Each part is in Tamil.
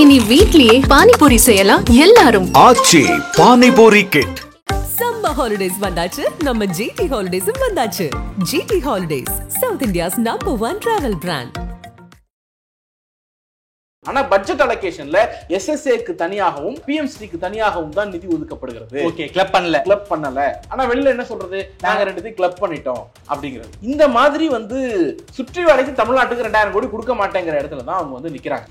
இனி வீட்லயே பானிபூரி செய்யலாம் எல்லாரும். Aachi panipuri kit. Summer holidays வந்தாச்சு, நம்ம ஜிடி ஹாலிடேஸும் வந்தாச்சு. GT holidays, South India's number 1 travel brand. ஆனா பட்ஜெட் அலோகேஷன்ல எஸ்எஸ்ஏக்கு தனியாகவும் பிஎம்சிக்கு தனியாகவும் தான் நிதி ஒதுக்கப்படுகிறது. ஓகே, கிளப் பண்ணல. ஆனா வெளியில என்ன சொல்றது, நாங்க ரெண்டுத்தையும் கிளப் பண்ணிட்டோம் அப்படிங்கிறது. இந்த மாதிரி சுற்றி வரைக்கும் தமிழ்நாட்டுக்கு 2000 கோடி கொடுக்க மாட்டேங்கிற இடத்துல தான் அவங்க நிக்கிறாங்க.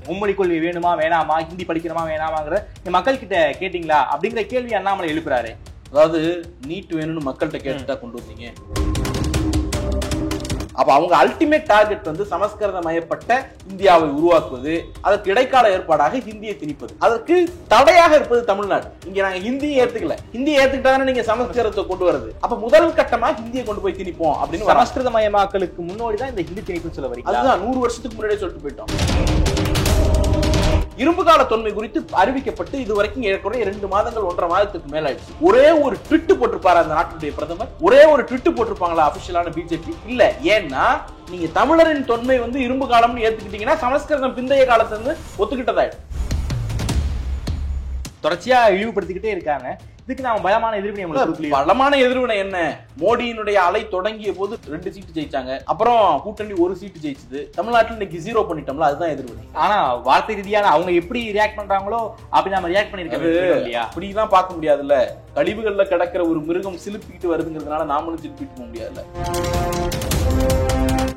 மும்மொழி கொள்கை வேணுமா வேணாமா, ஹிந்தி படிக்கணுமா வேணாமாங்கிற மக்கள் கிட்ட கேட்டீங்களா அப்படிங்கிற கேள்வி அண்ணாமலை எழுப்புறாரு. அதாவது நீட் வேணும்னு மக்கள்கிட்ட கேட்டுட்டா கொண்டு வந்தீங்க. அப்ப அவங்க அல்டிமேட் டார்கெட் சமஸ்கிருத மயப்பட்ட இந்தியாவை உருவாக்குவது, அதற்கு இடைக்கால ஏற்பாடாக ஹிந்தியை திணிப்பது, அதற்கு தடையாக இருப்பது தமிழ்நாடு. இங்க நாங்க ஹிந்தியை ஏத்துக்கல, ஹிந்தியை ஏத்துக்கிட்டாதானே நீங்க சமஸ்கிருதத்தை கொண்டு வருது. அப்ப முதல் கட்டமா ஹிந்தியை கொண்டு போய் திணிப்போம் அப்படின்னு சமஸ்கிருத மயமாக்கலுக்கு முன்னோடி தான் இந்த ஹிந்தி திணிப்புன்னு சொல்ல வரீங்க. அதுதான் 100 வருஷத்துக்கு முன்னாடியே சொல்லிட்டு போயிட்டோம். இரும்பு கால தொன்மை குறித்து அறிவிக்கப்பட்டு இதுவரைக்கும் ஏற்கனவே 2 மாதங்கள் 1.5 மாதத்துக்கு மேல ஆயிடுச்சு. ஒரே ஒரு ட்விட் போட்டிருப்பாரு அந்த நாட்டுடைய பிரதமர். ஒரே ஒரு ட்விட் போட்டிருப்பாங்களா அபிஷியலான பிஜேபி? இல்ல. ஏன்னா நீங்க தமிழரின் தொன்மை இரும்பு காலம்னு ஏத்துக்கிட்டீங்கன்னா சமஸ்கிருதம் பிந்தைய காலத்துல இருந்து ஒத்துக்கிட்டதாயிடும். தொடர்ச்சியா இழிவுபடுத்திக்கிட்டே இருக்காங்க. இதுக்கு நாம பலமான எதிர்வினை. பலமான எதிர்வினை என்ன? மோடியினுடைய அலை தொடங்கிய போது 2 சீட்டு ஜெயிச்சாங்க, அப்புறம் கூட்டணி 1 சீட்டு ஜெயிச்சது. தமிழ்நாட்டில் இன்னைக்கு 0 பண்ணிட்டோம்ல, அதுதான் எதிர்வினை. ஆனா வார்த்தை ரீதியான அவங்க எப்படி ரியாக்ட் பண்றாங்களோ அப்படி நம்ம ரியாக்ட் பண்ணிருக்கோம் இல்லையா? அப்படிதான் பார்க்க முடியாதுல்ல. கழிவுகள்ல கிடக்கிற ஒரு மிருகம் சிலுப்பிட்டு வருதுங்கிறதுனால நாமளும் சிலுப்பிட்டு போக முடியாதுல்ல.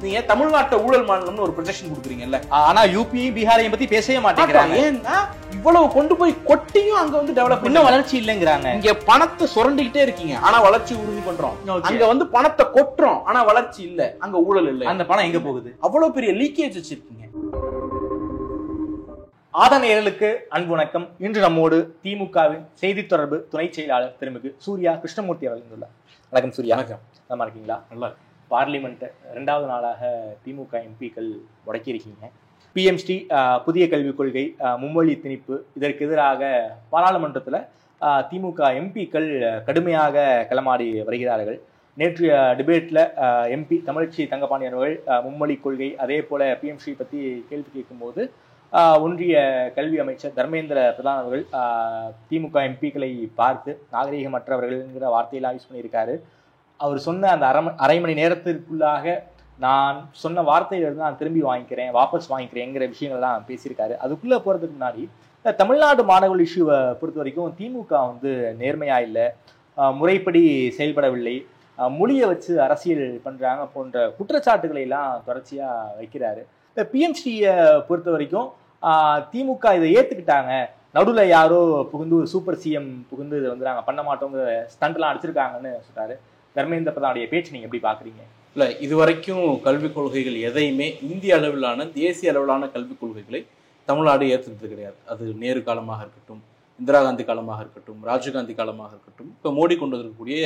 நீங்க தமிழ்நாட்டை ஊழல் மாநிலம்னு ஒரு ப்ரொஜெக்ஷன் கொடுக்குறீங்கல்ல, ஆனா யூபி பீகாரையும் பத்தி பேசவே மாட்டேங்கிறாங்க. ஏன்னா இவ்வளவு கொண்டு போய் கொட்டியும் அங்க டெவலப் இன்னும் வளர்ச்சி இல்லைங்கிறாங்க. இங்க பணத்தை சுரண்டிக்கிட்டே இருக்கீங்க, ஆனா வளர்ச்சி உறுதி பண்றோம். அங்க பணத்தை கொட்டுறோம், ஆனா வளர்ச்சி இல்ல, அங்க ஊழல் இல்ல. அந்த பணம் எங்க போகுது? அவ்வளவு பெரிய லீக்கேஜ் வச்சிருக்கீங்க. ஆதனையர்களுக்கு அன்பு வணக்கம். இன்று நம்மோடு திமுகவின் செய்தி தொடர்பு துணை செயலாளர் திருமிகு சூர்யா கிருஷ்ணமூர்த்தி அவர்கள் இருந்துள்ளார். வணக்கம் சூர்யா. வணக்கம். நல்லா இருக்கீங்களா? நல்லா. பார்லிமெண்ட் 2வது நாளாக திமுக எம்பிக்கள் முடக்கியிருக்கீங்க. பிஎம்ஸ்டி புதிய கல்விக் கொள்கை, மும்மொழி திணிப்பு, இதற்கு எதிராக பாராளுமன்றத்தில் திமுக எம்பிக்கள் கடுமையாக களமாடி வருகிறார்கள். நேற்றைய டிபேட்டில் எம்பி தமிழச்சி தங்கபாண்டியன் அவர்கள் மும்மொழி கொள்கை அதே போல பிஎம்ஸ்டி பற்றி கேள்வி கேட்கும்போது ஒன்றிய கல்வி அமைச்சர் தர்மேந்திர பிரதான் அவர்கள் திமுக எம்பிக்களை பார்த்து நாகரீகமற்றவர்கள்ங்கிற வார்த்தையெல்லாம் யூஸ் பண்ணியிருக்காரு. அவர் சொன்ன அந்த அரை மணி நேரத்திற்குள்ளாக நான் சொன்ன வார்த்தையிலிருந்து நான் திரும்பி வாபஸ் வாங்கிக்கிறேங்கிற விஷயங்கள்லாம் பேசியிருக்காரு. அதுக்குள்ளே போகிறதுக்கு முன்னாடி தமிழ்நாடு மாணவர் இஷ்யூவை பொறுத்த வரைக்கும் திமுக நேர்மையா இல்லை, முறைப்படி செயல்படவில்லை, மொழியை வச்சு அரசியல் பண்ணுறாங்க போன்ற குற்றச்சாட்டுகளை எல்லாம் தொடர்ச்சியாக வைக்கிறாரு. இந்த பிஎம்சியை பொறுத்த வரைக்கும் திமுக இதை ஏற்றுக்கிட்டாங்க, நடுவில் யாரோ புகுந்து சூப்பர் சிஎம் புகுந்து இதை நாங்கள் பண்ண மாட்டோங்கிற ஸ்டண்ட்லாம் அடிச்சிருக்காங்கன்னு சொல்கிறாரு. தர்மேந்திர பிரதானுடைய பேச்சு நீங்க எப்படி பாக்குறீங்க? இல்ல, இதுவரைக்கும் கல்விக் கொள்கைகள் எதையுமே இந்திய அளவிலான தேசிய அளவிலான கல்விக் கொள்கைகளை தமிழ்நாடு ஏற்றுறது கிடையாது. அது நேரு காலமாக இருக்கட்டும், இந்திரா காந்தி காலமாக இருக்கட்டும், ராஜீவ்காந்தி காலமாக இருக்கட்டும், இப்போ மோடி கொண்டு வந்திருக்கக்கூடிய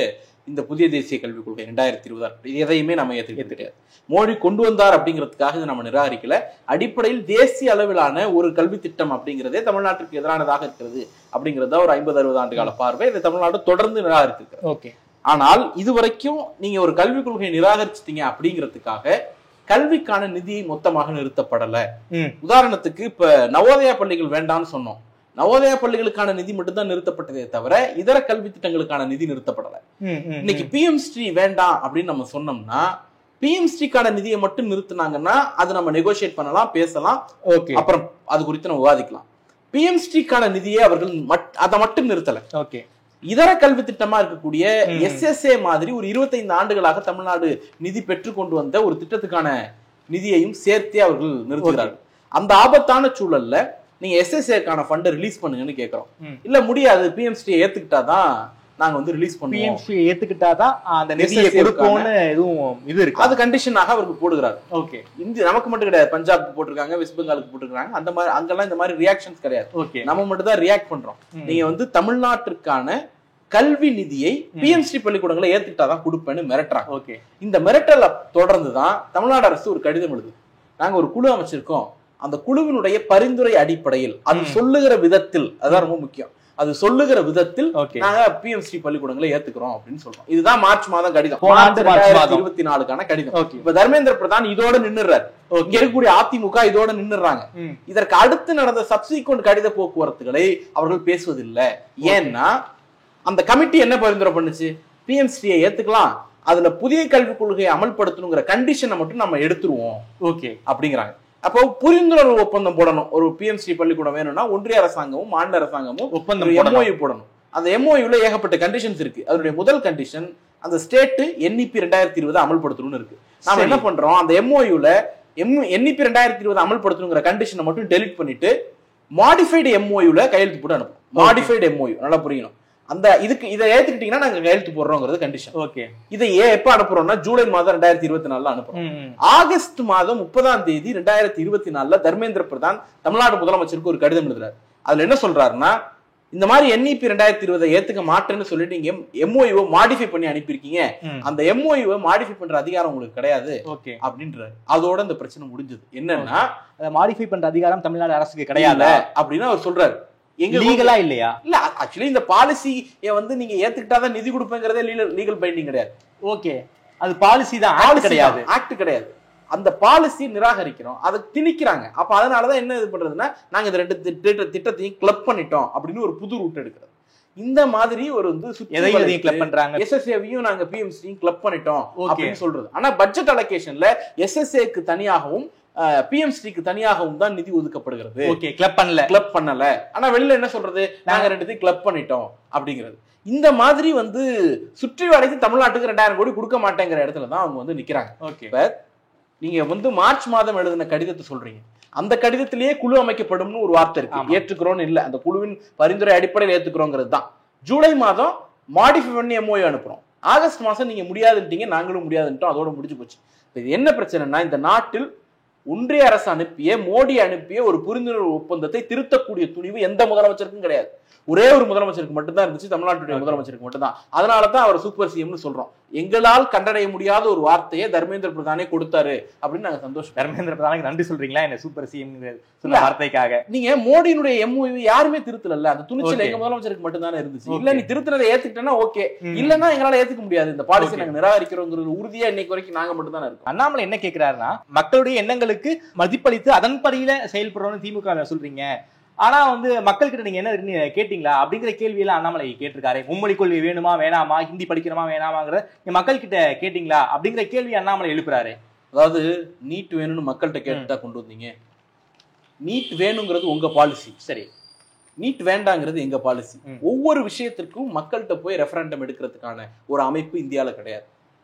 இந்த புதிய தேசிய கல்விக் கொள்கை 2026 எதையுமே நம்ம ஏற்றுக்கிறது கிடையாது. மோடி கொண்டு வந்தார் அப்படிங்கிறதுக்காக இதை நம்ம நிராகரிக்கல. அடிப்படையில் தேசிய அளவிலான ஒரு கல்வி திட்டம் அப்படிங்கிறதே தமிழ்நாட்டிற்கு எதிரானதாக இருக்கிறது அப்படிங்கிறது ஒரு 50-60 ஆண்டு கால பார்வை. இதை தமிழ்நாடு தொடர்ந்து நிராகரித்திருக்கிறது. ஓகே. ஆனால் இதுவரைக்கும் நீங்க ஒரு கல்விக் கொள்கையை நிராகரிச்சிட்டீங்க அப்படிங்கிறதுக்காக கல்விக்கான நிதி மொத்தமாக நிறுத்தப்படல. உதாரணத்துக்கு இப்ப நவோதயா பள்ளிகள் வேண்டாம்னு சொன்னோம், நவோதயா பள்ளிகளுக்கான நிதி மட்டும்தான் நிறுத்தப்பட்டதே தவிர இதர கல்வி திட்டங்களுக்கான நிதி நிறுத்தப்படல. இன்னைக்கு பிஎம்ஸ்டி வேண்டாம் அப்படின்னு நம்ம சொன்னோம்னா பிஎம்ஸ்டிக்கான நிதியை மட்டும் நிறுத்தினாங்கன்னா அது நம்ம நெகோசியேட் பண்ணலாம், பேசலாம், அப்புறம் அது குறித்து நம்ம விவாதிக்கலாம். பிஎம்ஸ்டிக்கான நிதியை அவர்கள் அதை மட்டும் நிறுத்தல. ஓகே. இதர கல்வி திட்டமா இருக்கக்கூடிய எஸ்எஸ்ஏ மாதிரி ஒரு 25 ஆண்டுகளாக தமிழ்நாடு நிதி பெற்று கொண்டு வந்த ஒரு திட்டத்துக்கான நிதியையும் சேர்த்தே அவர்கள் நிறுத்துகிறார்கள். அந்த ஆபத்தான சூழல்ல நீங்க எஸ்எஸ்ஏக்கான ஃபண்டை ரிலீஸ் பண்ணுங்கன்னு கேட்கிறோம். இல்ல முடியாது, பிஎம்ஸ்டியை ஏத்துக்கிட்டாதான் நாங்க ரிலீஸ் பண்ணுவோம், பிஎம்ஸ்டியை ஏத்துக்கிட்டாதான் அந்த நிதியை கொடுப்போம்னு எதுவும் இது இருக்கு, அது கண்டிஷனாக அவருக்கு போடுகிறார். ஓகே. இந்திய நமக்கு மட்டும் கிடையாது, பஞ்சாப்க்கு போட்டிருக்காங்க, வெஸ்ட் பெங்காலுக்கு போட்டிருக்காங்க. அந்த மாதிரி அங்கெல்லாம் இந்த மாதிரி ரியாக்ஷன்ஸ் கிடையாது. ஓகே. நம்ம மட்டும் தான் ரியாக்ட் பண்றோம். நீங்க தமிழ்நாட்டிற்கான கல்வி நிதியை பிஎம்ஸ்டி பள்ளிக்கூடங்களை ஏத்துக்கிட்டாதான் கொடுப்பேன்னு மிரட்டுறாங்க. ஓகே. இந்த மிரட்டலை தொடர்ந்துதான் தமிழ்நாடு அரசு ஒரு கடிதம் எழுது, நாங்க ஒரு குழு அமைச்சிருக்கோம், அந்த குழுவினுடைய பரிந்துரை அடிப்படையில் அது சொல்லுகிற விதத்தில், அதுதான் ரொம்ப முக்கியம், அது சொல்லுகிற விதத்தில் Okay. நாங்க பிஎம்ஸ்டி பள்ளிக்கூடங்களை ஏத்துக்கிறோம் அப்படின்னு சொல்றோம். இதுதான் மார்ச் மாதம் கடிதம், போன ஆண்டு மார்ச் மாதம் 2024க்கான கடிதம். Okay. இப்ப தர்மேந்திர பிரதான் இதோட நின்னுறாரு, இங்க இருக்கக்கூடிய அதிமுக இதோட நின்னுறாங்க. இதற்கு அடுத்து நடந்த சப்சிக்வெண்ட் கடித போக்குவரத்துகளை அவர்கள் பேசுவதில்லை. ஏன்னா அந்த கமிட்டி என்ன பரிந்துரை பண்ணுச்சு, பிஎம்ஸ்டியை ஏத்துக்கலாம், அதுல புதிய கல்விக் கொள்கையை அமல்படுத்தணுங்கிற கண்டிஷனை மட்டும் நம்ம எடுத்துருவோம் ஓகே அப்படிங்கிறாங்க. அப்போ புரிந்துணர்வு ஒப்பந்தம் போடணும். ஒரு பிஎம்ஸ்டி பள்ளிக்கூடம் வேணும்னா ஒன்றிய அரசாங்கமும் மாநில அரசாங்கமும் ஒப்பந்தம் எம்ஓயு போடணும். அந்த எம்ஓயுல ஏகப்பட்ட கண்டிஷன்ஸ் இருக்கு. அதனுடைய முதல் கண்டிஷன் அந்த ஸ்டேட் NEP 2020 அமல்படுத்தணும்னு இருக்கு. நாம என்ன பண்றோம், அந்த எம்ஓயுல NEP 2020 அமல்படுத்தணுங்கிற கண்டிஷனை மட்டும் டெலிட் பண்ணிட்டு மாடிஃபைடு எம்ஓயுல கையெழுத்து போட்டு அனுப்பும். மாடிஃபைடு எம்ஓயு நல்லா புரியணும். அந்த இதுக்கு இதை ஏத்துக்கிட்டீங்கன்னா நாங்க கையெழுத்து போடுறோங்கிறது கண்டிஷன். ஓகே இதை எப்ப அனுப்புறோம்னா ஜூலை மாதம் 2024 அனுப்புறோம். ஆகஸ்ட் மாதம் 30 2024 தர்மேந்திர பிரதான் தமிழ்நாடு முதலமைச்சருக்கு ஒரு கடிதம் எழுதுறாரு. அதுல என்ன சொல்றாருன்னா, இந்த மாதிரி NEP 2020 ஏத்துக்க மாட்டேன்னு சொல்லிட்டு நீங்க எம்ஓயுவை மாடிஃபை பண்ணி அனுப்பியிருக்கீங்க, அந்த எம்ஓயுவை மாடிஃபை பண்ற அதிகாரம் உங்களுக்கு கிடையாது அப்படின்றாரு. அதோட இந்த பிரச்சனை முடிஞ்சது. என்னன்னா மாடிஃபை பண்ற அதிகாரம் தமிழ்நாடு அரசுக்கு கிடையாது அப்படின்னு அவர் சொல்றாரு. எங்க லீகலா இல்லையா? இல்ல, ஆக்சுவலி இந்த பாலிசியை வந்து நீங்க ஏத்துக்கிட்டாதான் நிதி கொடுப்பேங்கிறதே லீகல் பைண்டிங் கிடையாது. ஓகே, அது பாலிசி தான், ஆக்ட் கிடையாது. ஆக்ட் கிடையாது. அந்த பாலிசி நிராகரிக்கிறோம், அதை திணிக்கிறாங்க. அப்ப அதனாலதான் என்ன இது பண்றதுன்னா, நாங்க இந்த ரெண்டு திட்டத்தையும் கிளப் பண்ணிட்டோம் அப்படின்னு ஒரு புது ரூட் எடுக்கிறது. இந்த மாதிரி ஒரு வந்து எதையும் கிளப் பண்றாங்க. SSAவையும் நாங்க பிஎம்சியும் கிளப் பண்ணிட்டோம் அப்படின்னு சொல்றது. ஆனா பட்ஜெட் அலோகேஷன்ல SSAக்கு தனியாகவும் பிஎம்சிக்கு தனியாகவும் தான் நிதி ஒதுக்கப்படுகிறது. ஓகே, கிளப் பண்ணல. ஆனா வெளியில என்ன சொல்றது, நாங்க ரெண்டுத்தையும் கிளப் பண்ணிட்டோம் அப்படிங்கிறது. இந்த மாதிரி வந்து சுற்றி வளைத்து தமிழ்நாட்டுக்கு 2000 கோடி கொடுக்க மாட்டேங்கிற இடத்துல தான் அவங்க வந்து நிக்கிறாங்க. இப்ப நீங்க வந்து மார்ச் மாதம் எழுதின கடிதத்தை சொல்றீங்க, அந்த கடிதத்திலேயே குழு அமைக்கப்படும்னு ஒரு வார்த்தை இருக்கு. ஏற்றுக்கிறோம்னு இல்ல, அந்த குழுவின் பரிந்துரை அடிப்படையில் ஏத்துக்கிறோங்கிறது தான். ஜூலை மாதம் மாடிஃபை பண்ணி எம்ஓயு அனுப்புறோம். ஆகஸ்ட் மாசம் நீங்க முடியாதுட்டீங்க, நாங்களும் முடியாதுட்டோம், அதோட முடிஞ்சு போச்சு. இது என்ன பிரச்சனைனா, இந்த நாட்டில் ஒன்றிய அரசு அனுப்பிய மோடி அனுப்பிய ஒரு புரிந்துணர்வு ஒப்பந்தத்தை திருத்தக்கூடிய துணிவு எந்த முதலமைச்சருக்கும் கிடையாது. ஒரே ஒரு முதலமைச்சருக்கு மட்டும்தான் இருந்துச்சு, தமிழ்நாட்டுடைய முதலமைச்சருக்கு மட்டும்தான். அதனாலதான் அவர் சூப்பர் சிஎம்னு சொல்றோம். எங்களால் கண்டடைய முடியாத ஒரு வார்த்தையை தர்மேந்திர பிரதானே கொடுத்தாரு அப்படின்னு நாங்க சந்தோஷம். தர்மேந்திர பிரதானுக்கு நன்றி சொல்றீங்களா என்ன சூப்பர் சிஎம் வார்த்தைக்காக? நீங்க மோடியினுடைய எம்ஓயு யாருமே திருத்தல, அந்த துணிச்சல் எங்க முதலமைச்சருக்கு மட்டும்தானே இருந்துச்சு. இல்ல நீ திருத்தினதை ஏத்துக்கிட்டேன்னா ஓகே, இல்லன்னா எங்களால ஏத்துக்க முடியாது, இந்த பாலிசி நாங்க நிராகரிக்கிறோங்கிறது உறுதியா இன்னைக்கு வரைக்கும் நாங்க மட்டும் தானே இருக்கோம். அண்ணாமலை என்ன கேட்கிறாருன்னா, மக்களுடைய எண்ணங்களுக்கு மதிப்பளித்து அதன்படியில செயல்படுறோம்னு திமுக சொல்றீங்க, ஆனா வந்து மக்கள் கிட்ட நீங்க என்ன கேட்டீங்களா அப்படிங்கிற கேள்வி எல்லாம் அண்ணாமலை கேட்டிருக்காரு. மும்மொழி கொள்கை வேணுமா வேணாமா, ஹிந்தி படிக்கணுமா வேணாமாங்கிற மக்கள் கிட்ட கேட்டீங்களா அப்படிங்கிற கேள்வி அண்ணாமலை எழுப்புறாரு. அதாவது நீட் வேணும்னு மக்கள்கிட்ட கேட்டுட்டா கொண்டு வந்தீங்க, நீட் வேணுங்கிறது உங்க பாலிசி, சரி, நீட் வேண்டாங்கிறது எங்க பாலிசி. ஒவ்வொரு விஷயத்திற்கும் மக்கள்கிட்ட போய் ரெஃபரண்டம் எடுக்கிறதுக்கான ஒரு அமைப்பு இந்தியாவில கிடையாது.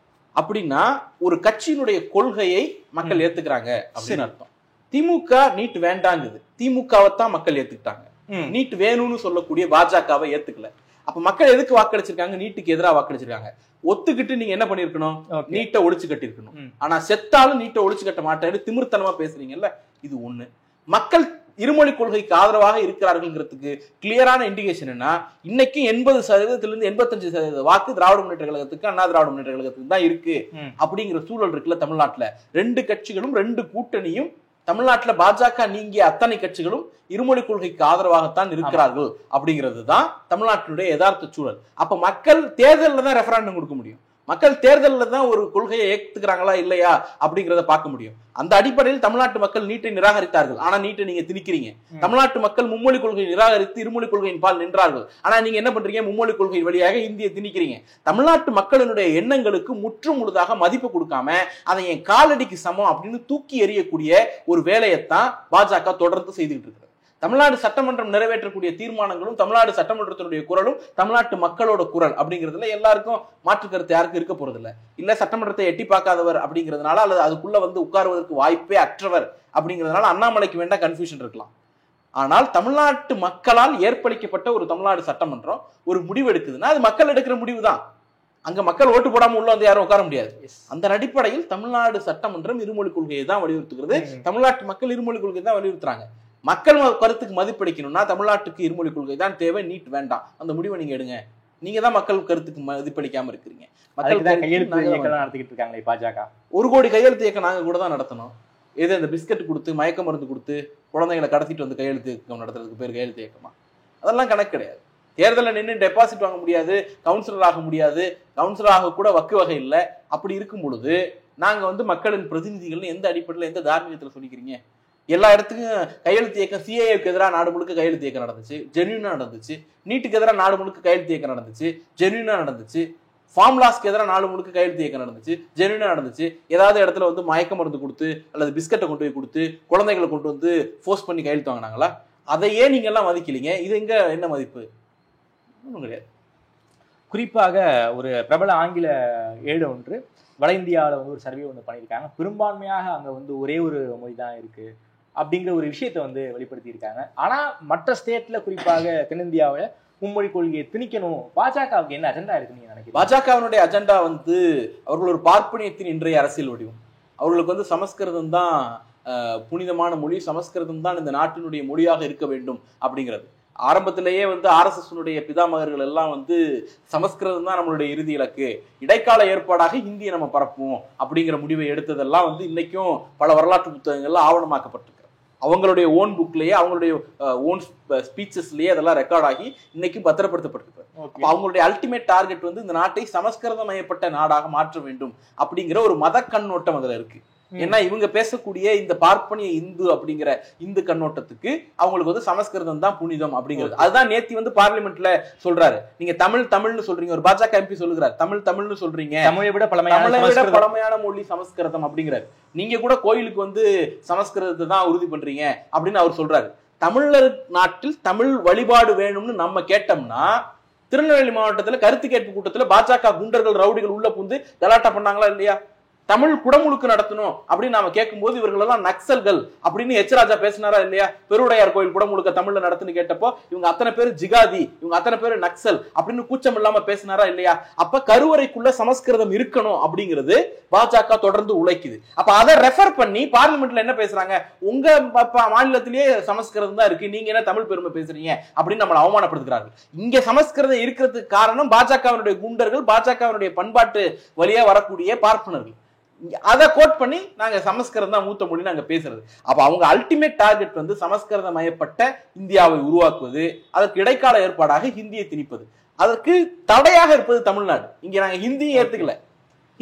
அப்படின்னா ஒரு கட்சியினுடைய கொள்கையை மக்கள் ஏத்துக்கிறாங்க அப்படின்னு அர்த்தம். திமுக நீட் வேண்டாங்குது, திமுகவைத்தான் மக்கள் ஏத்துக்கிட்டாங்க. நீட் வேணும்னு சொல்லக்கூடிய பாஜகவை ஏத்துக்கல. அப்ப மக்கள் எதுக்கு வாக்களிச்சிருக்காங்க, நீட்டுக்கு எதிராக வாக்களிச்சிருக்காங்க. ஒத்துக்கிட்டு நீங்க என்ன பண்ணிருக்கணும், நீட்டை ஒழிச்சு கட்டிருக்கணும். ஆனா செத்தாலும் நீட்டை ஒழிச்சு கட்ட மாட்டேன்னு திமிர்த்தனமா பேசுறீங்கல்ல, இது ஒண்ணு. மக்கள் இருமொழி கொள்கைக்கு ஆதரவாக இருக்கிறார்கள்ங்கிறதுக்கு கிளியரான இண்டிகேஷன் என்ன, இன்னைக்கு 80% 85% வாக்கு திராவிட முன்னேற்ற கழகத்துக்கு, அண்ணா திராவிட முன்னேற்ற கழகத்துக்கு தான் இருக்கு அப்படிங்கிற சூழல் இருக்குல்ல தமிழ்நாட்டுல. ரெண்டு கட்சிகளும் ரெண்டு கூட்டணியும் தமிழ்நாட்டுல பாஜக நீங்கிய அத்தனை கட்சிகளும் இருமொழி கொள்கைக்கு ஆதரவாகத்தான் இருக்கிறார்கள் அப்படிங்கிறது தான் தமிழ்நாட்டினுடைய யதார்த்த சூழல். அப்ப மக்கள் தேர்தலில் தான் ரெஃபரண்டம் கொடுக்க முடியும், மக்கள் தேர்தலில் தான் ஒரு கொள்கையை ஏத்துக்கிறாங்களா இல்லையா அப்படிங்கிறத பார்க்க முடியும். அந்த அடிப்படையில் தமிழ்நாட்டு மக்கள் நீட்டை நிராகரித்தார்கள், ஆனா நீட்டை நீங்க திணிக்கிறீங்க. தமிழ்நாட்டு மக்கள் மும்மொழி கொள்கையை நிராகரித்து இருமொழி கொள்கையின் பால் நின்றார்கள், ஆனா நீங்க என்ன பண்றீங்க, மும்மொழி கொள்கை வழியாக இந்தியை திணிக்கிறீங்க. தமிழ்நாட்டு மக்களினுடைய எண்ணங்களுக்கு முற்று முழுதாக மதிப்பு கொடுக்காம அதை என் காலடிக்கு சமம் அப்படின்னு தூக்கி எறியக்கூடிய ஒரு வேலையைத்தான் பாஜக தொடர்ந்து செய்துகிட்டு இருக்கு. தமிழ்நாடு சட்டமன்றம் நிறைவேற்றக்கூடிய தீர்மானங்களும் தமிழ்நாடு சட்டமன்றத்தினுடைய குரலும் தமிழ்நாட்டு மக்களோட குரல் அப்படிங்கிறதுல எல்லாருக்கும் மாற்று கருத்து யாருக்கும் இருக்க போறது இல்ல சட்டமன்றத்தை எட்டி பார்க்காதவர் அப்படிங்கிறதுனால, அல்லது அதுக்குள்ள வந்து உட்காருவதற்கு வாய்ப்பே அற்றவர் அப்படிங்கிறதுனால அண்ணாமலைக்கு வேண்டாம் கன்ஃபியூஷன் இருக்கலாம். ஆனால் தமிழ்நாட்டு மக்களால் ஏற்படுத்தப்பட்ட ஒரு தமிழ்நாடு சட்டமன்றம் ஒரு முடிவு எடுக்குதுன்னா அது மக்கள் எடுக்கிற முடிவு தான். அங்க மக்கள் ஓட்டு போடாம உள்ள வந்து யாரும் உட்கார முடியாது. அந்த அடிப்படையில் தமிழ்நாடு சட்டமன்றம் இருமொழி கொள்கையை தான் வலியுறுத்துகிறது, தமிழ்நாட்டு மக்கள் இருமொழி கொள்கையை தான் வலியுறுத்துறாங்க. மக்கள் கருத்துக்கு மதிப்பளிக்கணும்னா தமிழ்நாட்டுக்கு இருமொழி கொள்கை தான் தேவை, நீட் வேண்டாம். அந்த முடிவை நீங்க எடுங்க. நீங்க தான் மக்கள் கருத்துக்கு மதிப்பளிக்காம இருக்கிறீங்க. மக்கள் கையெழுத்து இயக்கம் நடத்திக்கிட்டு இருக்காங்களே பாஜக. 1 கோடி கையெழுத்து இயக்கம் நாங்க கூட தான் நடத்தணும். எது அந்த பிஸ்கட் கொடுத்து மயக்க மருந்து கொடுத்து குழந்தைகளை கடத்திட்டு வந்து கையெழுத்து இயக்கம் நடத்துறதுக்கு பேர் கையெழுத்து இயக்கமா? அதெல்லாம் கணக்கு கிடையாது. தேர்தலில் நின்று டெபாசிட் வாங்க முடியாது, கவுன்சிலர் ஆக முடியாது, கவுன்சிலர் ஆக கூட வக்கு வகை இல்லை. அப்படி இருக்கும் பொழுது நாங்க வந்து மக்களின் பிரதிநிதிகள் எந்த அடிப்படையில் எந்த தார்மீகத்தில் சொல்லிக்கிறீங்க? எல்லா இடத்துக்கும் கையெழுத்து இயக்கம், சிஏஏக்கு எதிராக நாடு முழுக்க கையெழுத்து இயக்கம் நடந்துச்சு, ஜென்யூனா நடந்துச்சு. நீட்டுக்கு எதிராக நாடு முழுக்க கையெழுத்து இயக்கம் நடந்துச்சு, ஜென்யூனா நடந்துச்சு. ஃபார்முலாஸ்க்கு எதிராக நாடு முழுக்க கையெழுத்து இயக்கம் நடந்துச்சு, ஜென்யூனா நடந்துச்சு. ஏதாவது இடத்துல வந்து மயக்க மருந்து கொடுத்து அல்லது பிஸ்கட்டை கொண்டு போய் கொடுத்து குழந்தைகளை கொண்டு வந்து ஃபோர்ஸ் பண்ணி கையெழுத்து வாங்கினாங்களா? அதையே நீங்க எல்லாம் மதிக்கலீங்க. இது எங்க என்ன மதிப்பு? ஒன்றும் கிடையாது. குறிப்பாக ஒரு பிரபல ஆங்கில ஏடு ஒன்று வட இந்தியாவில் வந்து ஒரு சர்வே ஒன்று பண்ணியிருக்காங்க. பெரும்பான்மையாக அங்கே வந்து ஒரே ஒரு மொழி தான் இருக்கு அப்படிங்கிற ஒரு விஷயத்தை வந்து வெளிப்படுத்தியிருக்காங்க. ஆனால் மற்ற ஸ்டேட்ல குறிப்பாக தென்னிந்தியாவில் மும்மொழி கொள்கையை திணிக்கணும். பாஜகவுக்கு என்ன அஜெண்டா இருக்கு நீங்க நினைக்கிறீங்க? பாஜகவினுடைய அஜெண்டா வந்து அவர்கள் ஒரு பார்ப்பனியத்தின் இன்றைய அரசியல் வடிவம். அவர்களுக்கு வந்து சமஸ்கிருதம் தான் புனிதமான மொழி, சமஸ்கிருதம் தான் இந்த நாட்டினுடைய மொழியாக இருக்க வேண்டும் அப்படிங்கிறது. ஆரம்பத்திலேயே வந்து ஆர்எஸ்எஸ்னுடைய பிதாமகர்கள் எல்லாம் வந்து சமஸ்கிருதம் தான் நம்மளுடைய இறுதி இலக்கு, இடைக்கால ஏற்பாடாக ஹிந்தியை நம்ம பரப்புவோம் அப்படிங்கிற முடிவை எடுத்ததெல்லாம் வந்து இன்னைக்கும் பல வரலாற்று புத்தகங்கள்ல ஆவணமாக்கப்பட்டிருக்கு. அவங்களுடைய ஓன் புக்லயே, அவங்களுடைய ஓன் ஸ்பீச்சஸ்லயே அதெல்லாம் ரெக்கார்ட் ஆகி இன்னைக்கு பத்திரப்படுத்தப்பட்டிருக்கு. அவங்களுடைய அல்டிமேட் டார்கெட் வந்து இந்த நாட்டை சமஸ்கிருதமயப்பட்ட நாடாக மாற்ற வேண்டும் அப்படிங்கிற ஒரு மத கண்ணோட்டம் அதுல இருக்கு. ஏன்னா இவங்க பேசக்கூடிய இந்த பார்ப்பனிய இந்து அப்படிங்கிற இந்து கண்ணோட்டத்துக்கு அவங்களுக்கு வந்து சமஸ்கிருதம் தான் புனிதம் அப்படிங்கிறது. அதுதான் நேத்தி வந்து பார்லிமெண்ட்ல சொல்றாரு. நீங்க தமிழ்னு சொல்றீங்க, ஒரு பாஜக எம்பி சொல்லுகிறார் தமிழ்னு சொல்றீங்க, தமிழை விட பழமையான மொழி சமஸ்கிருதம் அப்படிங்கிறாரு. நீங்க கூட கோயிலுக்கு வந்து சமஸ்கிருதத்தை தான் உறுதி பண்றீங்க அப்படின்னு அவர் சொல்றாரு. தமிழர் நாட்டில் தமிழ் வழிபாடு வேணும்னு நம்ம கேட்டோம்னா, திருநெல்வேலி மாவட்டத்துல கருத்து கேட்பு கூட்டத்துல பாஜக குண்டர்கள் ரவுடிகள் உள்ள புந்து கலாட்டா பண்ணாங்களா இல்லையா? தமிழ் குடமுழுக்கு நடத்தணும் அப்படின்னு நாம கேட்கும்போது இவர்கள் எல்லாம் நக்சல்கள் அப்படின்னு எச் ராஜா பேசினாரா இல்லையா? பெருவுடையார் கோயில் குடமுழுக்க தமிழ்ல நடத்துன்னு கேட்டப்போ இவங்க அத்தனை பேர் ஜிகாதி, இவங்க அத்தனை பேர் நக்சல் அப்படின்னு கூச்சம் இல்லாம பேசினாரா இல்லையா? அப்ப கருவறைக்குள்ள சமஸ்கிருதம் இருக்கணும் அப்படிங்கிறது பாஜக தொடர்ந்து உழைக்குது. அப்ப அதை ரெஃபர் பண்ணி பார்லிமெண்ட்ல என்ன பேசுறாங்க? உங்க மாநிலத்திலேயே சமஸ்கிருதம் தான் இருக்கு, நீங்க என்ன தமிழ் பெருமை பேசுறீங்க அப்படின்னு நம்மளை அவமானப்படுத்துகிறார்கள். இங்க சமஸ்கிருதம் இருக்கிறதுக்கு காரணம் பாஜகவினுடைய குண்டர்கள், பாஜகவினுடைய பண்பாட்டு வழியா வரக்கூடிய பார்ப்பனர்கள். அதை கோட் பண்ணி நாங்க சமஸ்கிருதம் தான் மூத்த மொழி நாங்க பேசுறது. அப்ப அவங்க அல்டிமேட் டார்கெட் வந்து சமஸ்கிருதமயப்பட்ட இந்தியாவை உருவாக்குவது, அதற்கு இடைக்கால ஏற்பாடாக ஹிந்தியை திணிப்பது, அதற்கு தடையாக இருப்பது தமிழ்நாடு. இங்க நாங்க ஹிந்தியை ஏத்துக்கல,